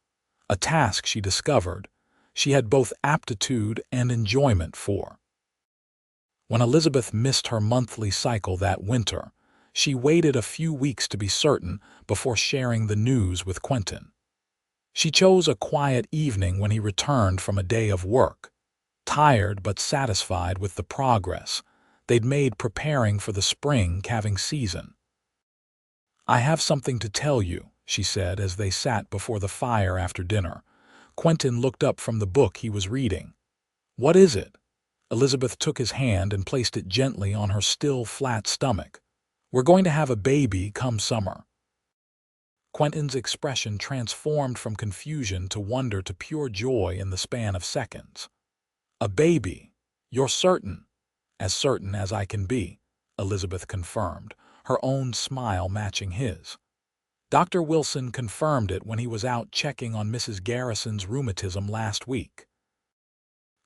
Speaker 1: a task she discovered she had both aptitude and enjoyment for. When Elizabeth missed her monthly cycle that winter, she waited a few weeks to be certain before sharing the news with Quentin. She chose a quiet evening when he returned from a day of work, tired but satisfied with the progress they'd made preparing for the spring calving season. "I have something to tell you," she said as they sat before the fire after dinner. Quentin looked up from the book he was reading. "What is it?" Elizabeth took his hand and placed it gently on her still flat stomach. "We're going to have a baby come summer." Quentin's expression transformed from confusion to wonder to pure joy in the span of seconds. "A baby? You're certain?" "As certain as I can be," Elizabeth confirmed, her own smile matching his. "Dr. Wilson confirmed it when he was out checking on Mrs. Garrison's rheumatism last week."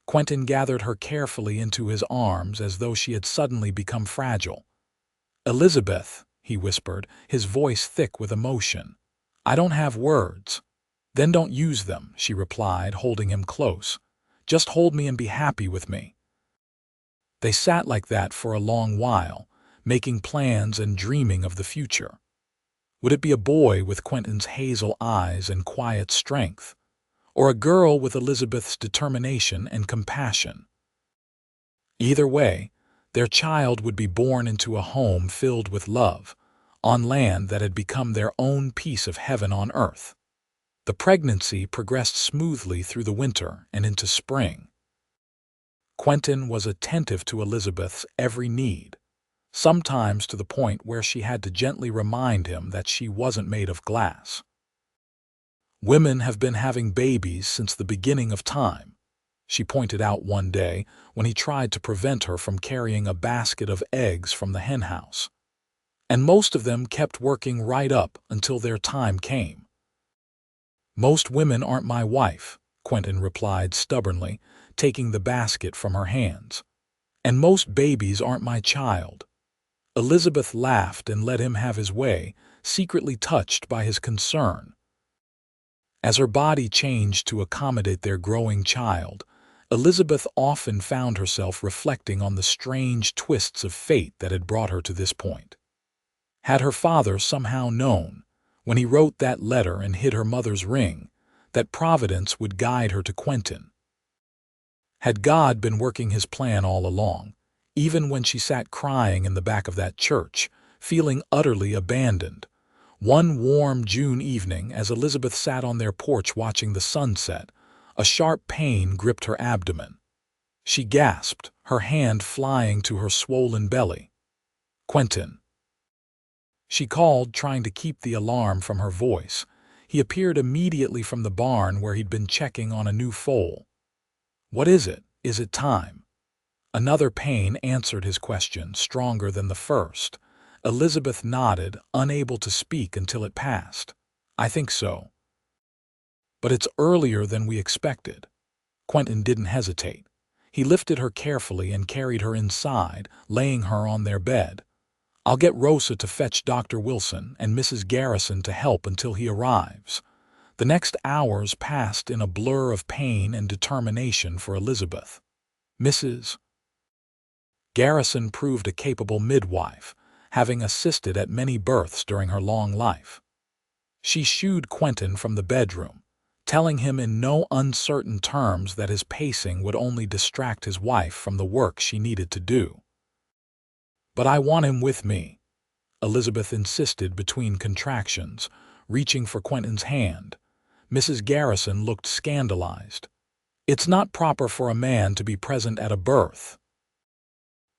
Speaker 1: Quentin gathered her carefully into his arms as though she had suddenly become fragile. "Elizabeth," he whispered, his voice thick with emotion, "I don't have words." "Then don't use them," she replied, holding him close. "Just hold me and be happy with me." They sat like that for a long while, making plans and dreaming of the future. Would it be a boy with Quentin's hazel eyes and quiet strength, or a girl with Elizabeth's determination and compassion? Either way, their child would be born into a home filled with love, on land that had become their own piece of heaven on earth. The pregnancy progressed smoothly through the winter and into spring. Quentin was attentive to Elizabeth's every need, sometimes to the point where she had to gently remind him that she wasn't made of glass. "Women have been having babies since the beginning of time," she pointed out one day when he tried to prevent her from carrying a basket of eggs from the henhouse. "And most of them kept working right up until their time came." "Most women aren't my wife," Quentin replied stubbornly, taking the basket from her hands. "And most babies aren't my child." Elizabeth laughed and let him have his way, secretly touched by his concern. As her body changed to accommodate their growing child, Elizabeth often found herself reflecting on the strange twists of fate that had brought her to this point. Had her father somehow known, when he wrote that letter and hid her mother's ring, that Providence would guide her to Quentin? Had God been working his plan all along, even when she sat crying in the back of that church, feeling utterly abandoned? One warm June evening, as Elizabeth sat on their porch watching the sunset, a sharp pain gripped her abdomen. She gasped, her hand flying to her swollen belly. "Quentin!" She called, trying to keep the alarm from her voice. He appeared immediately from the barn where he'd been checking on a new foal. "What is it? Is it time?" Another pain answered his question, stronger than the first. Elizabeth nodded, unable to speak until it passed. "I think so." "But it's earlier than we expected." Quentin didn't hesitate. He lifted her carefully and carried her inside, laying her on their bed. "I'll get Rosa to fetch Dr. Wilson and Mrs. Garrison to help until he arrives." The next hours passed in a blur of pain and determination for Elizabeth. Mrs. Garrison proved a capable midwife, having assisted at many births during her long life. She shooed Quentin from the bedroom, telling him in no uncertain terms that his pacing would only distract his wife from the work she needed to do. "But I want him with me," Elizabeth insisted between contractions, reaching for Quentin's hand. Mrs. Garrison looked scandalized. "It's not proper for a man to be present at a birth."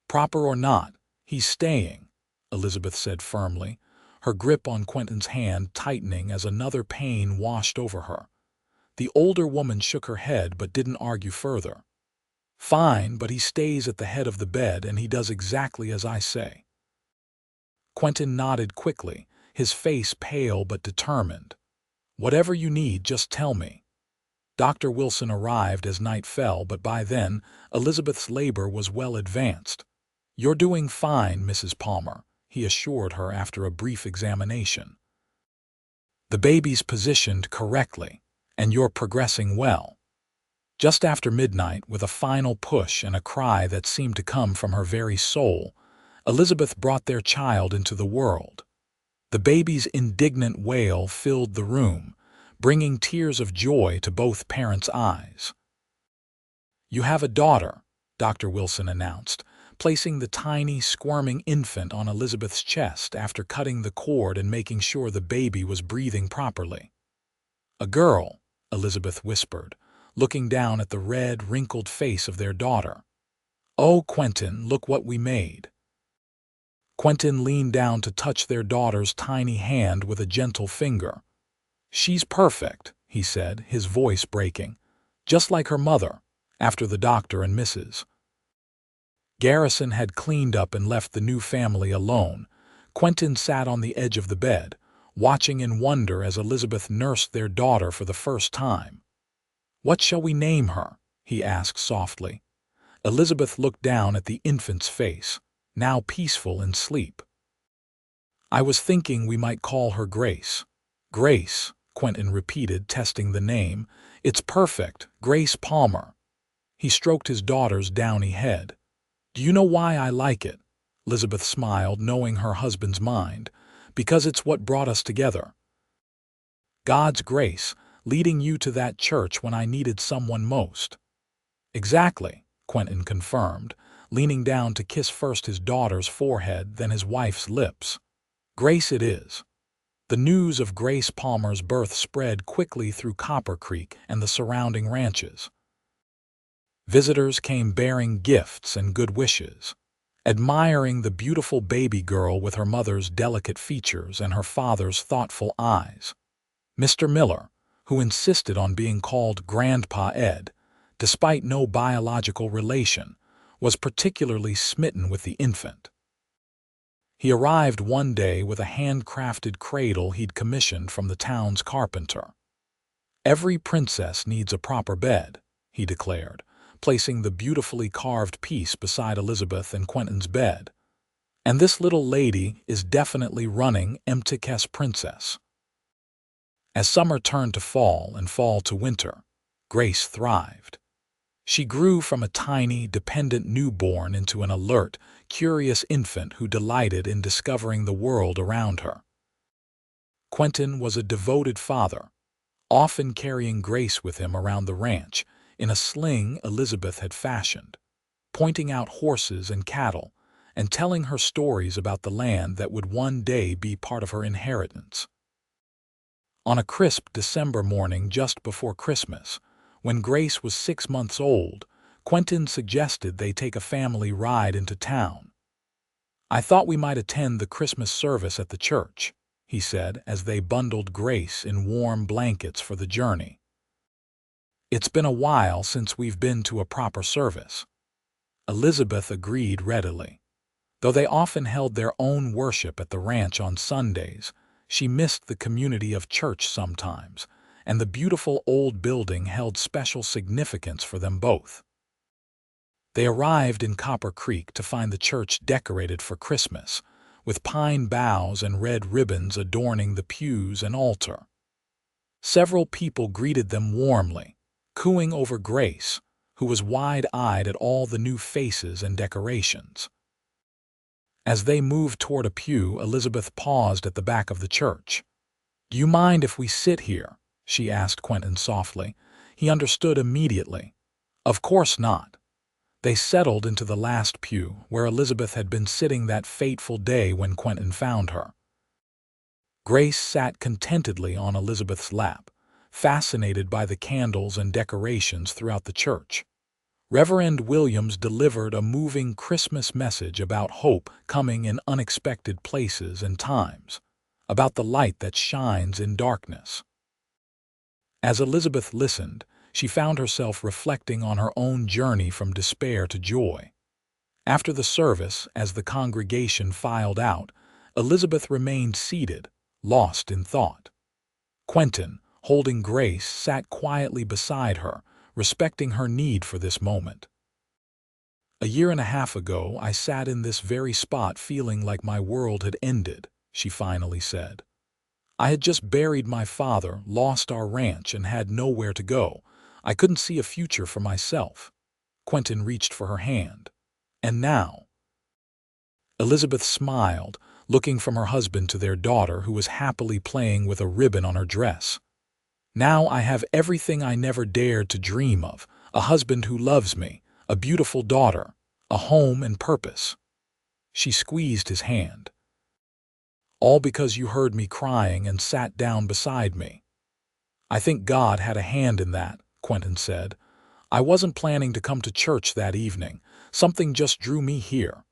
Speaker 1: "Proper or not, he's staying," Elizabeth said firmly, her grip on Quentin's hand tightening as another pain washed over her. The older woman shook her head but didn't argue further. "Fine, but he stays at the head of the bed and he does exactly as I say." Quentin nodded quickly, his face pale but determined. "Whatever you need, just tell me." Dr. Wilson arrived as night fell, but by then, Elizabeth's labor was well advanced. "You're doing fine, Mrs. Palmer," he assured her after a brief examination. "The baby's positioned correctly, and you're progressing well." Just after midnight, with a final push and a cry that seemed to come from her very soul, Elizabeth brought their child into the world. The baby's indignant wail filled the room, bringing tears of joy to both parents' eyes. "You have a daughter," Dr. Wilson announced, placing the tiny, squirming infant on Elizabeth's chest after cutting the cord and making sure the baby was breathing properly. "A girl," Elizabeth whispered, looking down at the red, wrinkled face of their daughter. "Oh, Quentin, look what we made." Quentin leaned down to touch their daughter's tiny hand with a gentle finger. "She's perfect," he said, his voice breaking, "just like her mother," after the doctor and Mrs. Garrison had cleaned up and left the new family alone. Quentin sat on the edge of the bed, watching in wonder as Elizabeth nursed their daughter for the first time. "What shall we name her?" he asked softly. Elizabeth looked down at the infant's face, now peaceful in sleep. "I was thinking we might call her Grace." "Grace," Quentin repeated, testing the name. "It's perfect, Grace Palmer." He stroked his daughter's downy head. "Do you know why I like it?" Elizabeth smiled, knowing her husband's mind. "Because it's what brought us together. God's grace, leading you to that church when I needed someone most." "Exactly," Quentin confirmed, leaning down to kiss first his daughter's forehead, then his wife's lips. "Grace it is." The news of Grace Palmer's birth spread quickly through Copper Creek and the surrounding ranches. Visitors came bearing gifts and good wishes, admiring the beautiful baby girl with her mother's delicate features and her father's thoughtful eyes. Mr. Miller, who insisted on being called Grandpa Ed, despite no biological relation, was particularly smitten with the infant. He arrived one day with a handcrafted cradle he'd commissioned from the town's carpenter. "Every princess needs a proper bed," he declared, placing the beautifully carved piece beside Elizabeth and Quentin's bed. "And this little lady is definitely running MTK's princess." As summer turned to fall and fall to winter, Grace thrived. She grew from a tiny, dependent newborn into an alert, curious infant who delighted in discovering the world around her. Quentin was a devoted father, often carrying Grace with him around the ranch in a sling Elizabeth had fashioned, pointing out horses and cattle, and telling her stories about the land that would one day be part of her inheritance. On a crisp December morning just before Christmas, when Grace was 6 months old, Quentin suggested they take a family ride into town. "I thought we might attend the Christmas service at the church," he said as they bundled Grace in warm blankets for the journey. "It's been a while since we've been to a proper service." Elizabeth agreed readily. Though they often held their own worship at the ranch on Sundays, she missed the community of church sometimes, and the beautiful old building held special significance for them both. They arrived in Copper Creek to find the church decorated for Christmas, with pine boughs and red ribbons adorning the pews and altar. Several people greeted them warmly, cooing over Grace, who was wide-eyed at all the new faces and decorations. As they moved toward a pew, Elizabeth paused at the back of the church. "Do you mind if we sit here?" she asked Quentin softly. He understood immediately. Of course not. They settled into the last pew, where Elizabeth had been sitting that fateful day when Quentin found her. Grace sat contentedly on Elizabeth's lap, fascinated by the candles and decorations throughout the church. Reverend Williams delivered a moving Christmas message about hope coming in unexpected places and times, about the light that shines in darkness. As Elizabeth listened, she found herself reflecting on her own journey from despair to joy. After the service, as the congregation filed out, Elizabeth remained seated, lost in thought. Quentin, holding Grace, sat quietly beside her, respecting her need for this moment. "A year and a half ago, I sat in this very spot feeling like my world had ended," she finally said. "I had just buried my father, lost our ranch, and had nowhere to go. I couldn't see a future for myself." Quentin reached for her hand. "And now?" Elizabeth smiled, looking from her husband to their daughter, who was happily playing with a ribbon on her dress. "Now I have everything I never dared to dream of: a husband who loves me, a beautiful daughter, a home and purpose." She squeezed his hand. "All because you heard me crying and sat down beside me." "I think God had a hand in that," Quentin said. "I wasn't planning to come to church that evening. Something just drew me here."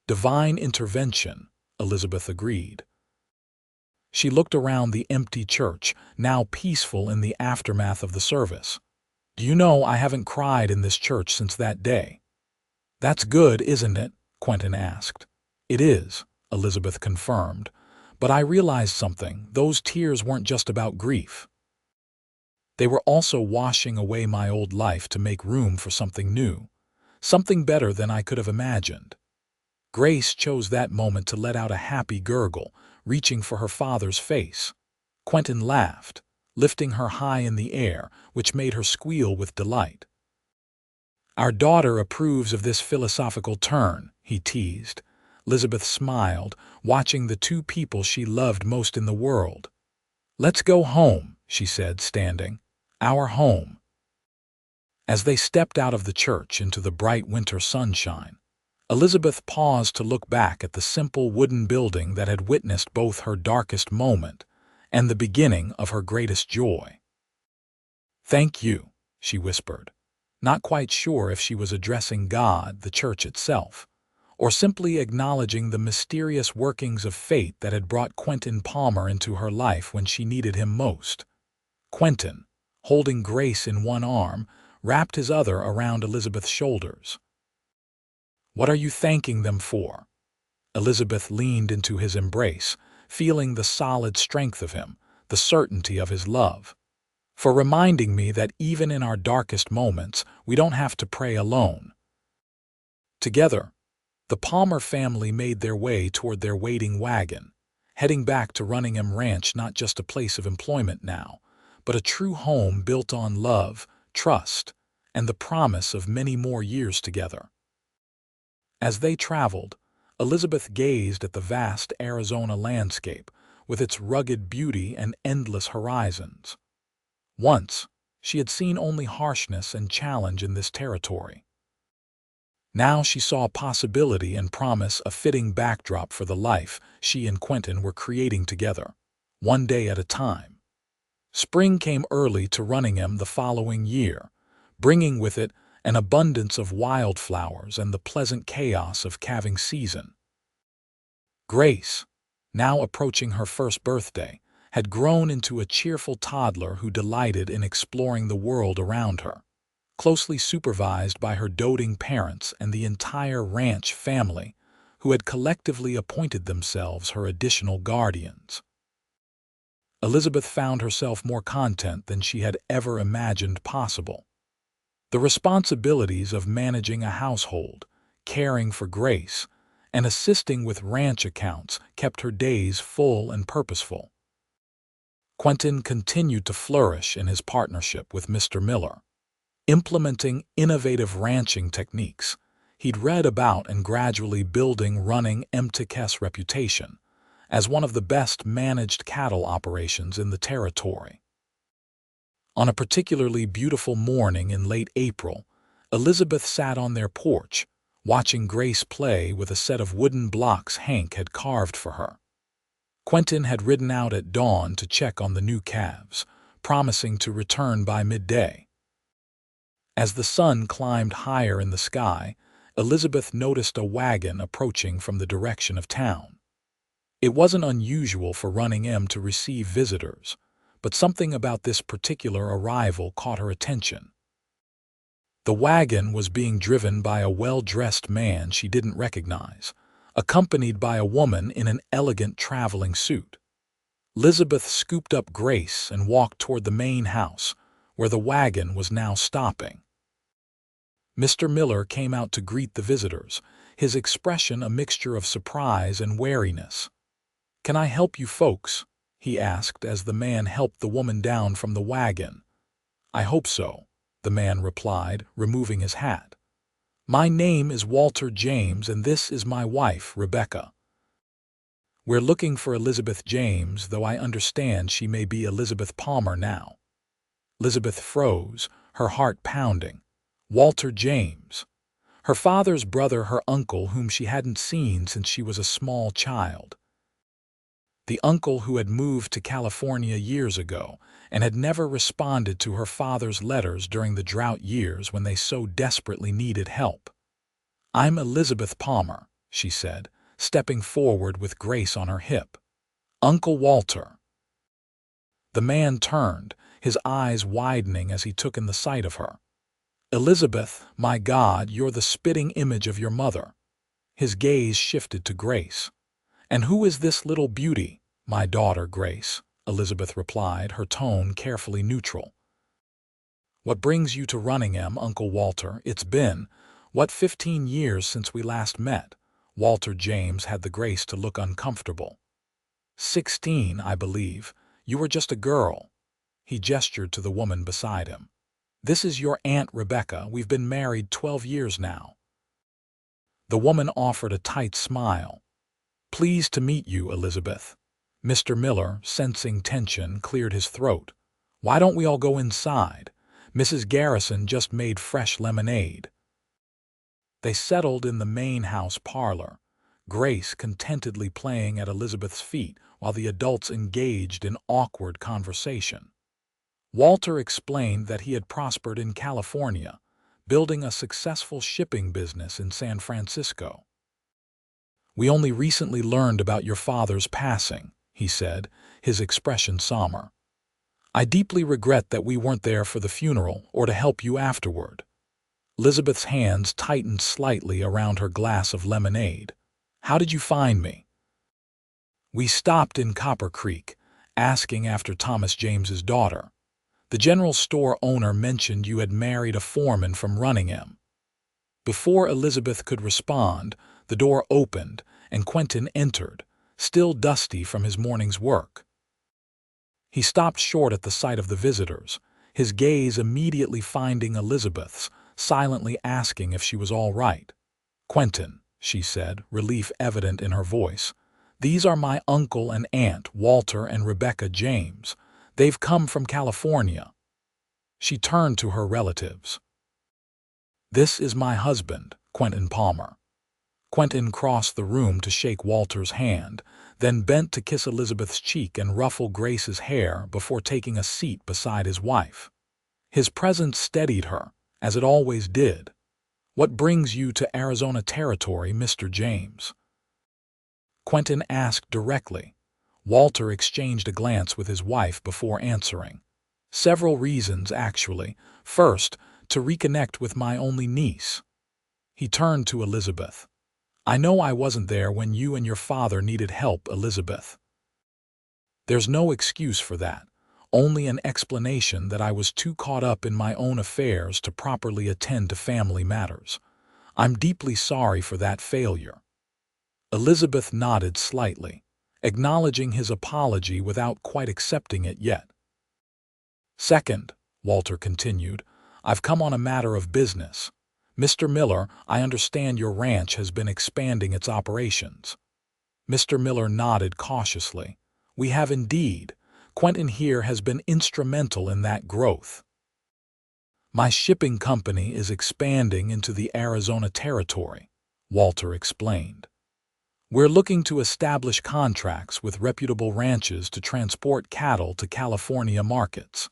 Speaker 1: "Divine intervention," Elizabeth agreed. She looked around the empty church, now peaceful in the aftermath of the service. "Do you know, I haven't cried in this church since that day." "That's good, isn't it?" Quentin asked. "It is," Elizabeth confirmed. "But I realized something: those tears weren't just about grief. They were also washing away my old life to make room for something new, something better than I could have imagined." Grace chose that moment to let out a happy gurgle, reaching for her father's face. Quentin laughed, lifting her high in the air, which made her squeal with delight. "Our daughter approves of this philosophical turn," he teased. Elizabeth smiled, watching the two people she loved most in the world. "Let's go home," she said, standing. "Our home." As they stepped out of the church into the bright winter sunshine, Elizabeth paused to look back at the simple wooden building that had witnessed both her darkest moment and the beginning of her greatest joy. "Thank you," she whispered, not quite sure if she was addressing God, the church itself, or simply acknowledging the mysterious workings of fate that had brought Quentin Palmer into her life when she needed him most. Quentin, holding Grace in one arm, wrapped his other around Elizabeth's shoulders. "What are you thanking them for?" Elizabeth leaned into his embrace, feeling the solid strength of him, the certainty of his love. "For reminding me that even in our darkest moments, we don't have to pray alone." Together, the Palmer family made their way toward their waiting wagon, heading back to Runningham Ranch, not just a place of employment now, but a true home built on love, trust, and the promise of many more years together. As they traveled, Elizabeth gazed at the vast Arizona landscape with its rugged beauty and endless horizons. Once, she had seen only harshness and challenge in this territory. Now she saw possibility and promise, a fitting backdrop for the life she and Quentin were creating together, one day at a time. Spring came early to Runningham the following year, bringing with it an abundance of wildflowers and the pleasant chaos of calving season. Grace, now approaching her first birthday, had grown into a cheerful toddler who delighted in exploring the world around her, closely supervised by her doting parents and the entire ranch family, who had collectively appointed themselves her additional guardians. Elizabeth found herself more content than she had ever imagined possible. The responsibilities of managing a household, caring for Grace, and assisting with ranch accounts kept her days full and purposeful. Quentin continued to flourish in his partnership with Mr. Miller, implementing innovative ranching techniques he'd read about and gradually building Runningham's reputation as one of the best managed cattle operations in the territory. On a particularly beautiful morning in late April, Elizabeth sat on their porch, watching Grace play with a set of wooden blocks Hank had carved for her. Quentin had ridden out at dawn to check on the new calves, promising to return by midday. As the sun climbed higher in the sky, Elizabeth noticed a wagon approaching from the direction of town. It wasn't unusual for Runningham to receive visitors, but something about this particular arrival caught her attention. The wagon was being driven by a well-dressed man she didn't recognize, accompanied by a woman in an elegant traveling suit. Elizabeth scooped up Grace and walked toward the main house, where the wagon was now stopping. Mr. Miller came out to greet the visitors, his expression a mixture of surprise and wariness. "Can I help you folks?" he asked as the man helped the woman down from the wagon. "I hope so," the man replied, removing his hat. "My name is Walter James, and this is my wife, Rebecca. We're looking for Elizabeth James, though I understand she may be Elizabeth Palmer now." Elizabeth froze, her heart pounding. Walter James. Her father's brother, her uncle, whom she hadn't seen since she was a small child. The uncle who had moved to California years ago and had never responded to her father's letters during the drought years when they so desperately needed help. "I'm Elizabeth Palmer," she said, stepping forward with Grace on her hip. "Uncle Walter." The man turned, his eyes widening as he took in the sight of her. "Elizabeth, my God, you're the spitting image of your mother." His gaze shifted to Grace. "And who is this little beauty?" "My daughter, Grace," Elizabeth replied, her tone carefully neutral. "What brings you to Runningham, Uncle Walter? It's been, 15 years since we last met?" Walter James had the grace to look uncomfortable. 16, I believe. You were just a girl." He gestured to the woman beside him. "This is your Aunt Rebecca. We've been married 12 years now." The woman offered a tight smile. "Pleased to meet you, Elizabeth." Mr. Miller, sensing tension, cleared his throat. "Why don't we all go inside? Mrs. Garrison just made fresh lemonade." They settled in the main house parlor, Grace contentedly playing at Elizabeth's feet while the adults engaged in awkward conversation. Walter explained that he had prospered in California, building a successful shipping business in San Francisco. "We only recently learned about your father's passing," he said, his expression somber. "I deeply regret that we weren't there for the funeral or to help you afterward." Elizabeth's hands tightened slightly around her glass of lemonade. "How did you find me?" "We stopped in Copper Creek, asking after Thomas James's daughter. The general store owner mentioned you had married a foreman from Runningham." Before Elizabeth could respond, the door opened and Quentin entered, still dusty from his morning's work. He stopped short at the sight of the visitors, his gaze immediately finding Elizabeth's, silently asking if she was all right. "Quentin," she said, relief evident in her voice, "these are my uncle and aunt, Walter and Rebecca James. They've come from California." She turned to her relatives. "This is my husband, Quentin Palmer." Quentin crossed the room to shake Walter's hand, then bent to kiss Elizabeth's cheek and ruffle Grace's hair before taking a seat beside his wife. His presence steadied her, as it always did. "What brings you to Arizona Territory, Mr. James?" Quentin asked directly. Walter exchanged a glance with his wife before answering. "Several reasons, actually. First, to reconnect with my only niece." He turned to Elizabeth. "I know I wasn't there when you and your father needed help, Elizabeth. There's no excuse for that, only an explanation that I was too caught up in my own affairs to properly attend to family matters. I'm deeply sorry for that failure." Elizabeth nodded slightly, acknowledging his apology without quite accepting it yet. "Second," Walter continued, "I've come on a matter of business. Mr. Miller, I understand your ranch has been expanding its operations." Mr. Miller nodded cautiously. "We have indeed. Quentin here has been instrumental in that growth. My shipping company is expanding into the Arizona Territory," Walter explained. "We're looking to establish contracts with reputable ranches to transport cattle to California markets.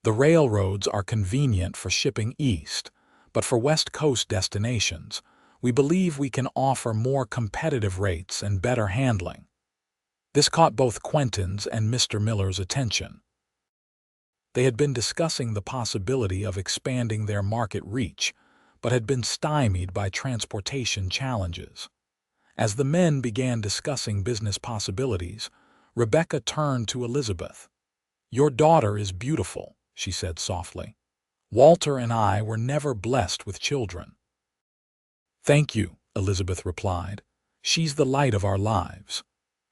Speaker 1: The railroads are convenient for shipping east, but for West Coast destinations, we believe we can offer more competitive rates and better handling." This caught both Quentin's and Mr. Miller's attention. They had been discussing the possibility of expanding their market reach, but had been stymied by transportation challenges. As the men began discussing business possibilities, Rebecca turned to Elizabeth. "Your daughter is beautiful," she said softly. "Walter and I were never blessed with children." "Thank you," Elizabeth replied. "She's the light of our lives."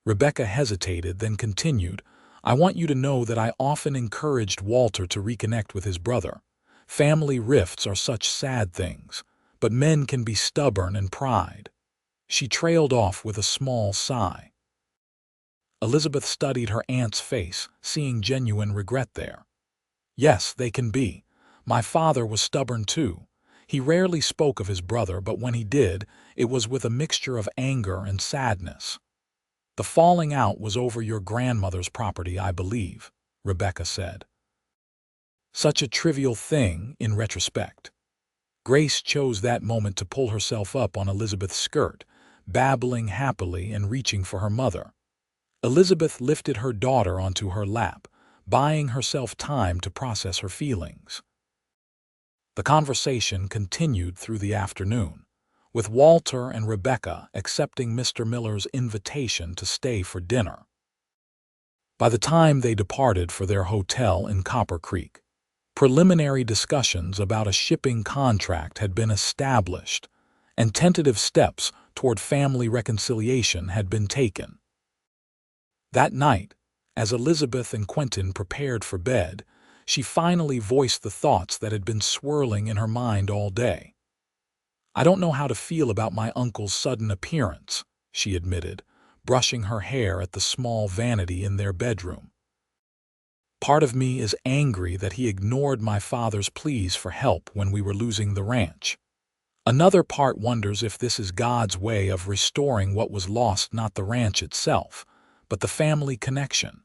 Speaker 1: Rebecca hesitated, then continued, "I want you to know that I often encouraged Walter to reconnect with his brother. Family rifts are such sad things, but men can be stubborn and pride." She trailed off with a small sigh. Elizabeth studied her aunt's face, seeing genuine regret there. "Yes, they can be. My father was stubborn too. He rarely spoke of his brother, but when he did, it was with a mixture of anger and sadness." "The falling out was over your grandmother's property, I believe," Rebecca said. Such a trivial thing in retrospect. Grace chose that moment to pull herself up on Elizabeth's skirt, babbling happily and reaching for her mother. Elizabeth lifted her daughter onto her lap, buying herself time to process her feelings. The conversation continued through the afternoon, with Walter and Rebecca accepting Mr. Miller's invitation to stay for dinner. By the time they departed for their hotel in Copper Creek, preliminary discussions about a shipping contract had been established, and tentative steps toward family reconciliation had been taken. That night, as Elizabeth and Quentin prepared for bed, she finally voiced the thoughts that had been swirling in her mind all day. "I don't know how to feel about my uncle's sudden appearance," she admitted, brushing her hair at the small vanity in their bedroom. "Part of me is angry that he ignored my father's pleas for help when we were losing the ranch. Another part wonders if this is God's way of restoring what was lost, not the ranch itself, but the family connection."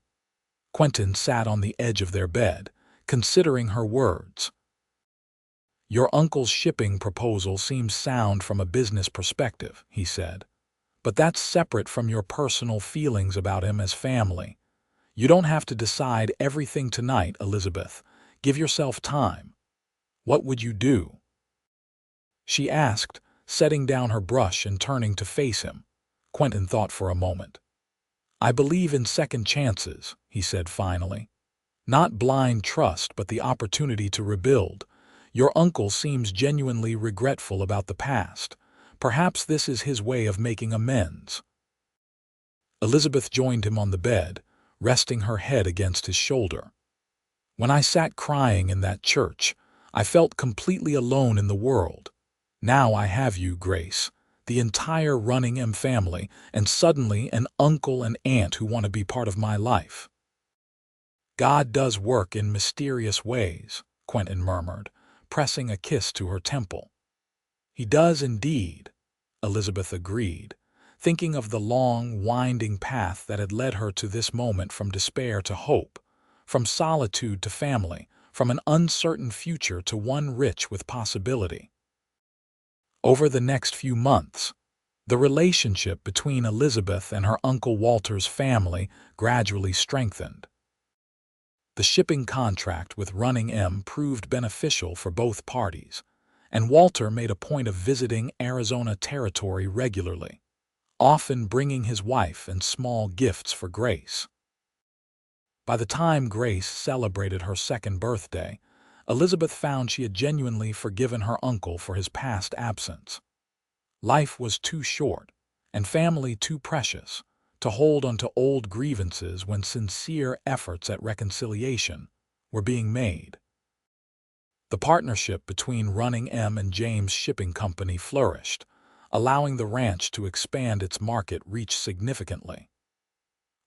Speaker 1: Quentin sat on the edge of their bed, considering her words. "Your uncle's shipping proposal seems sound from a business perspective," he said. "But that's separate from your personal feelings about him as family. You don't have to decide everything tonight, Elizabeth. Give yourself time. What would you do?" she asked, setting down her brush and turning to face him. Quentin thought for a moment. "I believe in second chances," he said finally. "Not blind trust, but the opportunity to rebuild. Your uncle seems genuinely regretful about the past. Perhaps this is his way of making amends." Elizabeth joined him on the bed, resting her head against his shoulder. "When I sat crying in that church, I felt completely alone in the world. Now I have you, Grace, the entire Running M family, and suddenly an uncle and aunt who want to be part of my life." "God does work in mysterious ways," Quentin murmured, pressing a kiss to her temple. "He does indeed," Elizabeth agreed, thinking of the long, winding path that had led her to this moment, from despair to hope, from solitude to family, from an uncertain future to one rich with possibility. Over the next few months, the relationship between Elizabeth and her Uncle Walter's family gradually strengthened. The shipping contract with Running M proved beneficial for both parties, and Walter made a point of visiting Arizona territory regularly, often bringing his wife and small gifts for Grace. By the time Grace celebrated her second birthday, Elizabeth found she had genuinely forgiven her uncle for his past absence. Life was too short, and family too precious, to hold onto old grievances when sincere efforts at reconciliation were being made. The partnership between Running M and James Shipping Company flourished, allowing the ranch to expand its market reach significantly.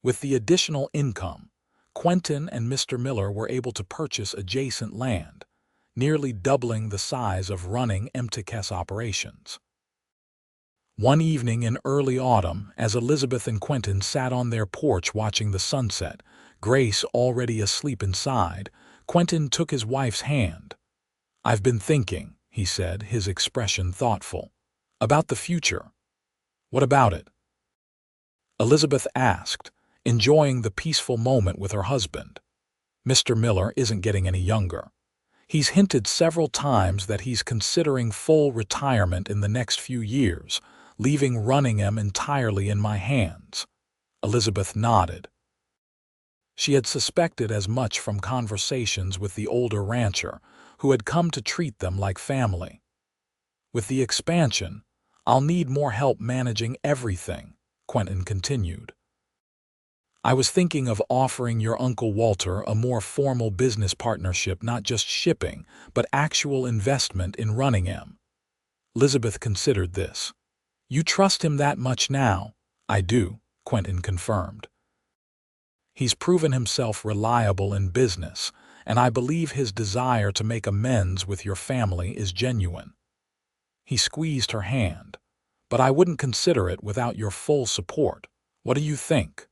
Speaker 1: With the additional income, Quentin and Mr. Miller were able to purchase adjacent land, nearly doubling the size of Running M's operations. One evening in early autumn, as Elizabeth and Quentin sat on their porch watching the sunset, Grace already asleep inside, Quentin took his wife's hand. "I've been thinking," he said, his expression thoughtful, "about the future." "What about it?" Elizabeth asked, enjoying the peaceful moment with her husband. "Mr. Miller isn't getting any younger. He's hinted several times that he's considering full retirement in the next few years, leaving Running M entirely in my hands." Elizabeth nodded. She had suspected as much from conversations with the older rancher, who had come to treat them like family. With the expansion, I'll need more help managing everything, Quentin continued. I was thinking of offering your Uncle Walter a more formal business partnership, not just shipping, but actual investment in running him. Elizabeth considered this. You trust him that much now? I do, Quentin confirmed. He's proven himself reliable in business, and I believe his desire to make amends with your family is genuine. He squeezed her hand. But I wouldn't consider it without your full support. What do you think?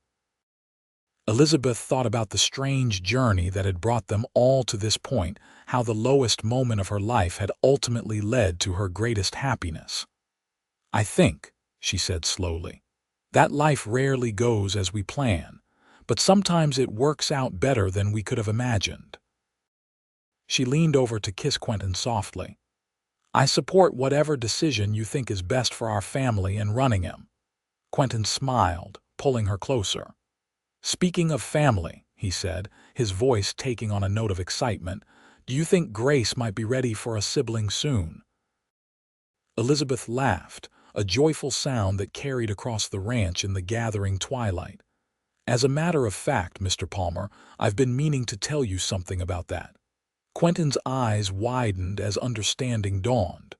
Speaker 1: Elizabeth thought about the strange journey that had brought them all to this point, how the lowest moment of her life had ultimately led to her greatest happiness. I think, she said slowly, that life rarely goes as we plan, but sometimes it works out better than we could have imagined. She leaned over to kiss Quentin softly. I support whatever decision you think is best for our family and running him. Quentin smiled, pulling her closer. Speaking of family, he said, his voice taking on a note of excitement, do you think Grace might be ready for a sibling soon? Elizabeth laughed, a joyful sound that carried across the ranch in the gathering twilight. As a matter of fact, Mr. Palmer, I've been meaning to tell you something about that. Quentin's eyes widened as understanding dawned.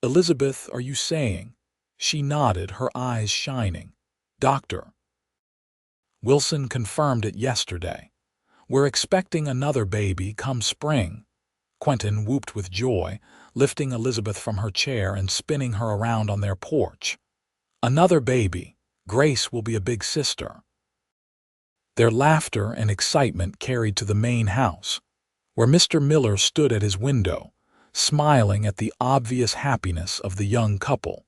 Speaker 1: Elizabeth, are you saying? She nodded, her eyes shining. Doctor. Wilson confirmed it yesterday. We're expecting another baby come spring. Quentin whooped with joy, lifting Elizabeth from her chair and spinning her around on their porch. Another baby. Grace will be a big sister. Their laughter and excitement carried to the main house, where Mr. Miller stood at his window, smiling at the obvious happiness of the young couple.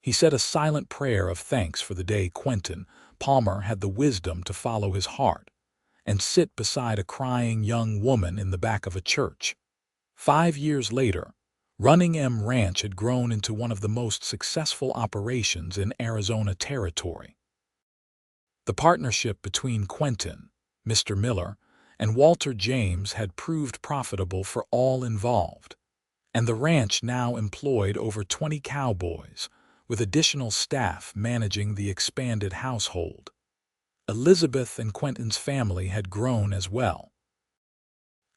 Speaker 1: He said a silent prayer of thanks for the day Quentin Palmer had the wisdom to follow his heart and sit beside a crying young woman in the back of a church. 5 years later, Running M Ranch had grown into one of the most successful operations in Arizona territory. The partnership between Quentin, Mr. Miller, and Walter James had proved profitable for all involved, and the ranch now employed over 20 cowboys, with additional staff managing the expanded household. Elizabeth and Quentin's family had grown as well.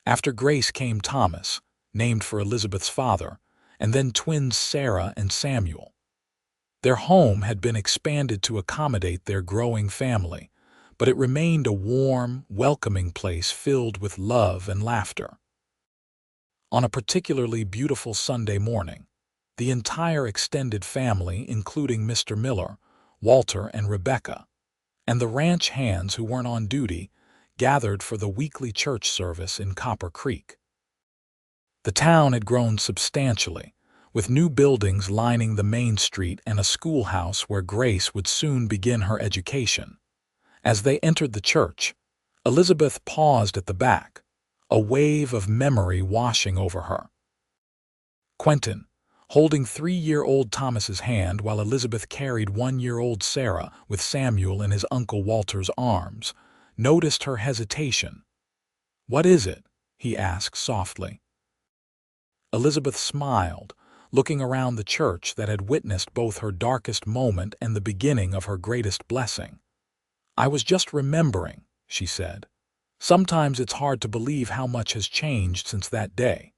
Speaker 1: After Grace came Thomas, named for Elizabeth's father, and then twins Sarah and Samuel. Their home had been expanded to accommodate their growing family, but it remained a warm, welcoming place filled with love and laughter. On a particularly beautiful Sunday morning, the entire extended family, including Mr. Miller, Walter, and Rebecca, and the ranch hands who weren't on duty, gathered for the weekly church service in Copper Creek. The town had grown substantially, with new buildings lining the main street and a schoolhouse where Grace would soon begin her education. As they entered the church, Elizabeth paused at the back, a wave of memory washing over her. Quentin, holding 3-year-old Thomas's hand while Elizabeth carried 1-year-old Sarah with Samuel in his Uncle Walter's arms, noticed her hesitation. "What is it?" he asked softly. Elizabeth smiled, looking around the church that had witnessed both her darkest moment and the beginning of her greatest blessing. "I was just remembering," she said. "Sometimes it's hard to believe how much has changed since that day."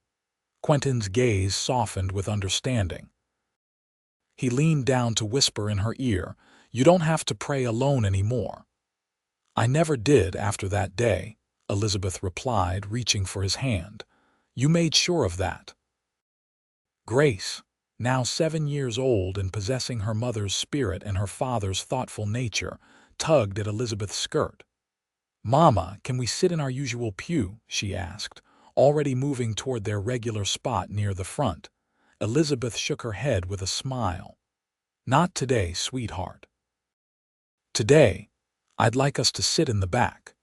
Speaker 1: Quentin's gaze softened with understanding. He leaned down to whisper in her ear, "You don't have to pray alone anymore." "I never did after that day," Elizabeth replied, reaching for his hand. "You made sure of that." Grace, now 7 years old and possessing her mother's spirit and her father's thoughtful nature, tugged at Elizabeth's skirt. "Mama, can we sit in our usual pew?" she asked, already moving toward their regular spot near the front. Elizabeth shook her head with a smile. "Not today, sweetheart. Today, I'd like us to sit in the back."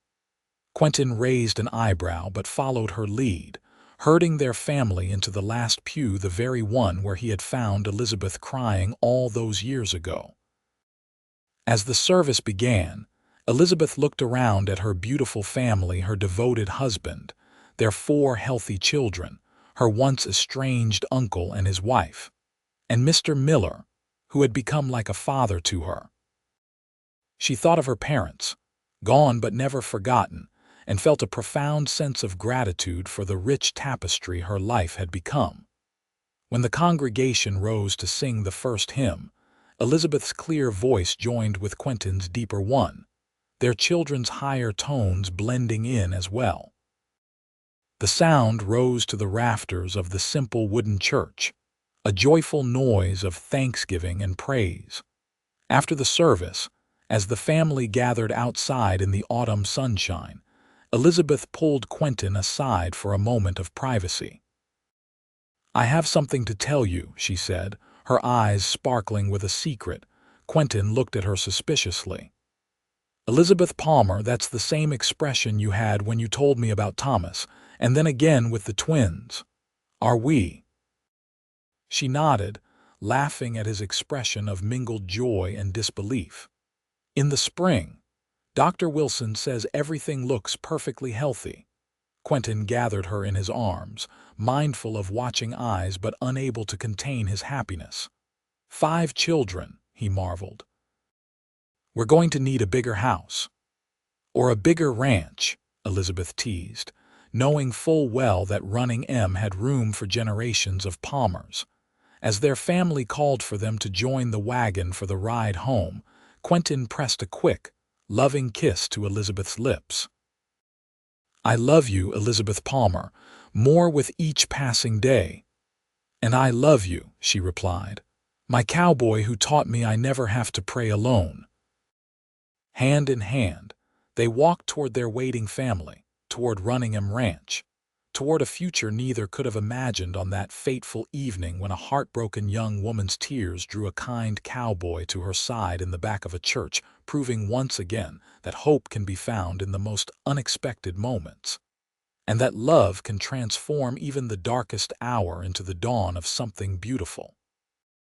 Speaker 1: Quentin raised an eyebrow but followed her lead, herding their family into the last pew, the very one where he had found Elizabeth crying all those years ago. As the service began, Elizabeth looked around at her beautiful family, her devoted husband, their 4 healthy children, her once estranged uncle and his wife, and Mr. Miller, who had become like a father to her. She thought of her parents, gone but never forgotten, and felt a profound sense of gratitude for the rich tapestry her life had become. When the congregation rose to sing the first hymn, Elizabeth's clear voice joined with Quentin's deeper one, their children's higher tones blending in as well. The sound rose to the rafters of the simple wooden church, a joyful noise of thanksgiving and praise. After the service, as the family gathered outside in the autumn sunshine, Elizabeth pulled Quentin aside for a moment of privacy. "I have something to tell you," she said, her eyes sparkling with a secret. Quentin looked at her suspiciously. "Elizabeth Palmer, that's the same expression you had when you told me about Thomas, and then again with the twins. Are we?" She nodded, laughing at his expression of mingled joy and disbelief. "In the spring. Dr. Wilson says everything looks perfectly healthy." Quentin gathered her in his arms, mindful of watching eyes but unable to contain his happiness. 5 children, he marveled. "We're going to need a bigger house." "Or a bigger ranch," Elizabeth teased, knowing full well that Running M had room for generations of Palmers. As their family called for them to join the wagon for the ride home, Quentin pressed a quick, loving kiss to Elizabeth's lips. "I love you, Elizabeth Palmer, more with each passing day." "And I love you," she replied, "my cowboy who taught me I never have to pray alone." Hand in hand, they walked toward their waiting family, toward Runningham Ranch, toward a future neither could have imagined on that fateful evening when a heartbroken young woman's tears drew a kind cowboy to her side in the back of a church, proving once again that hope can be found in the most unexpected moments, and that love can transform even the darkest hour into the dawn of something beautiful.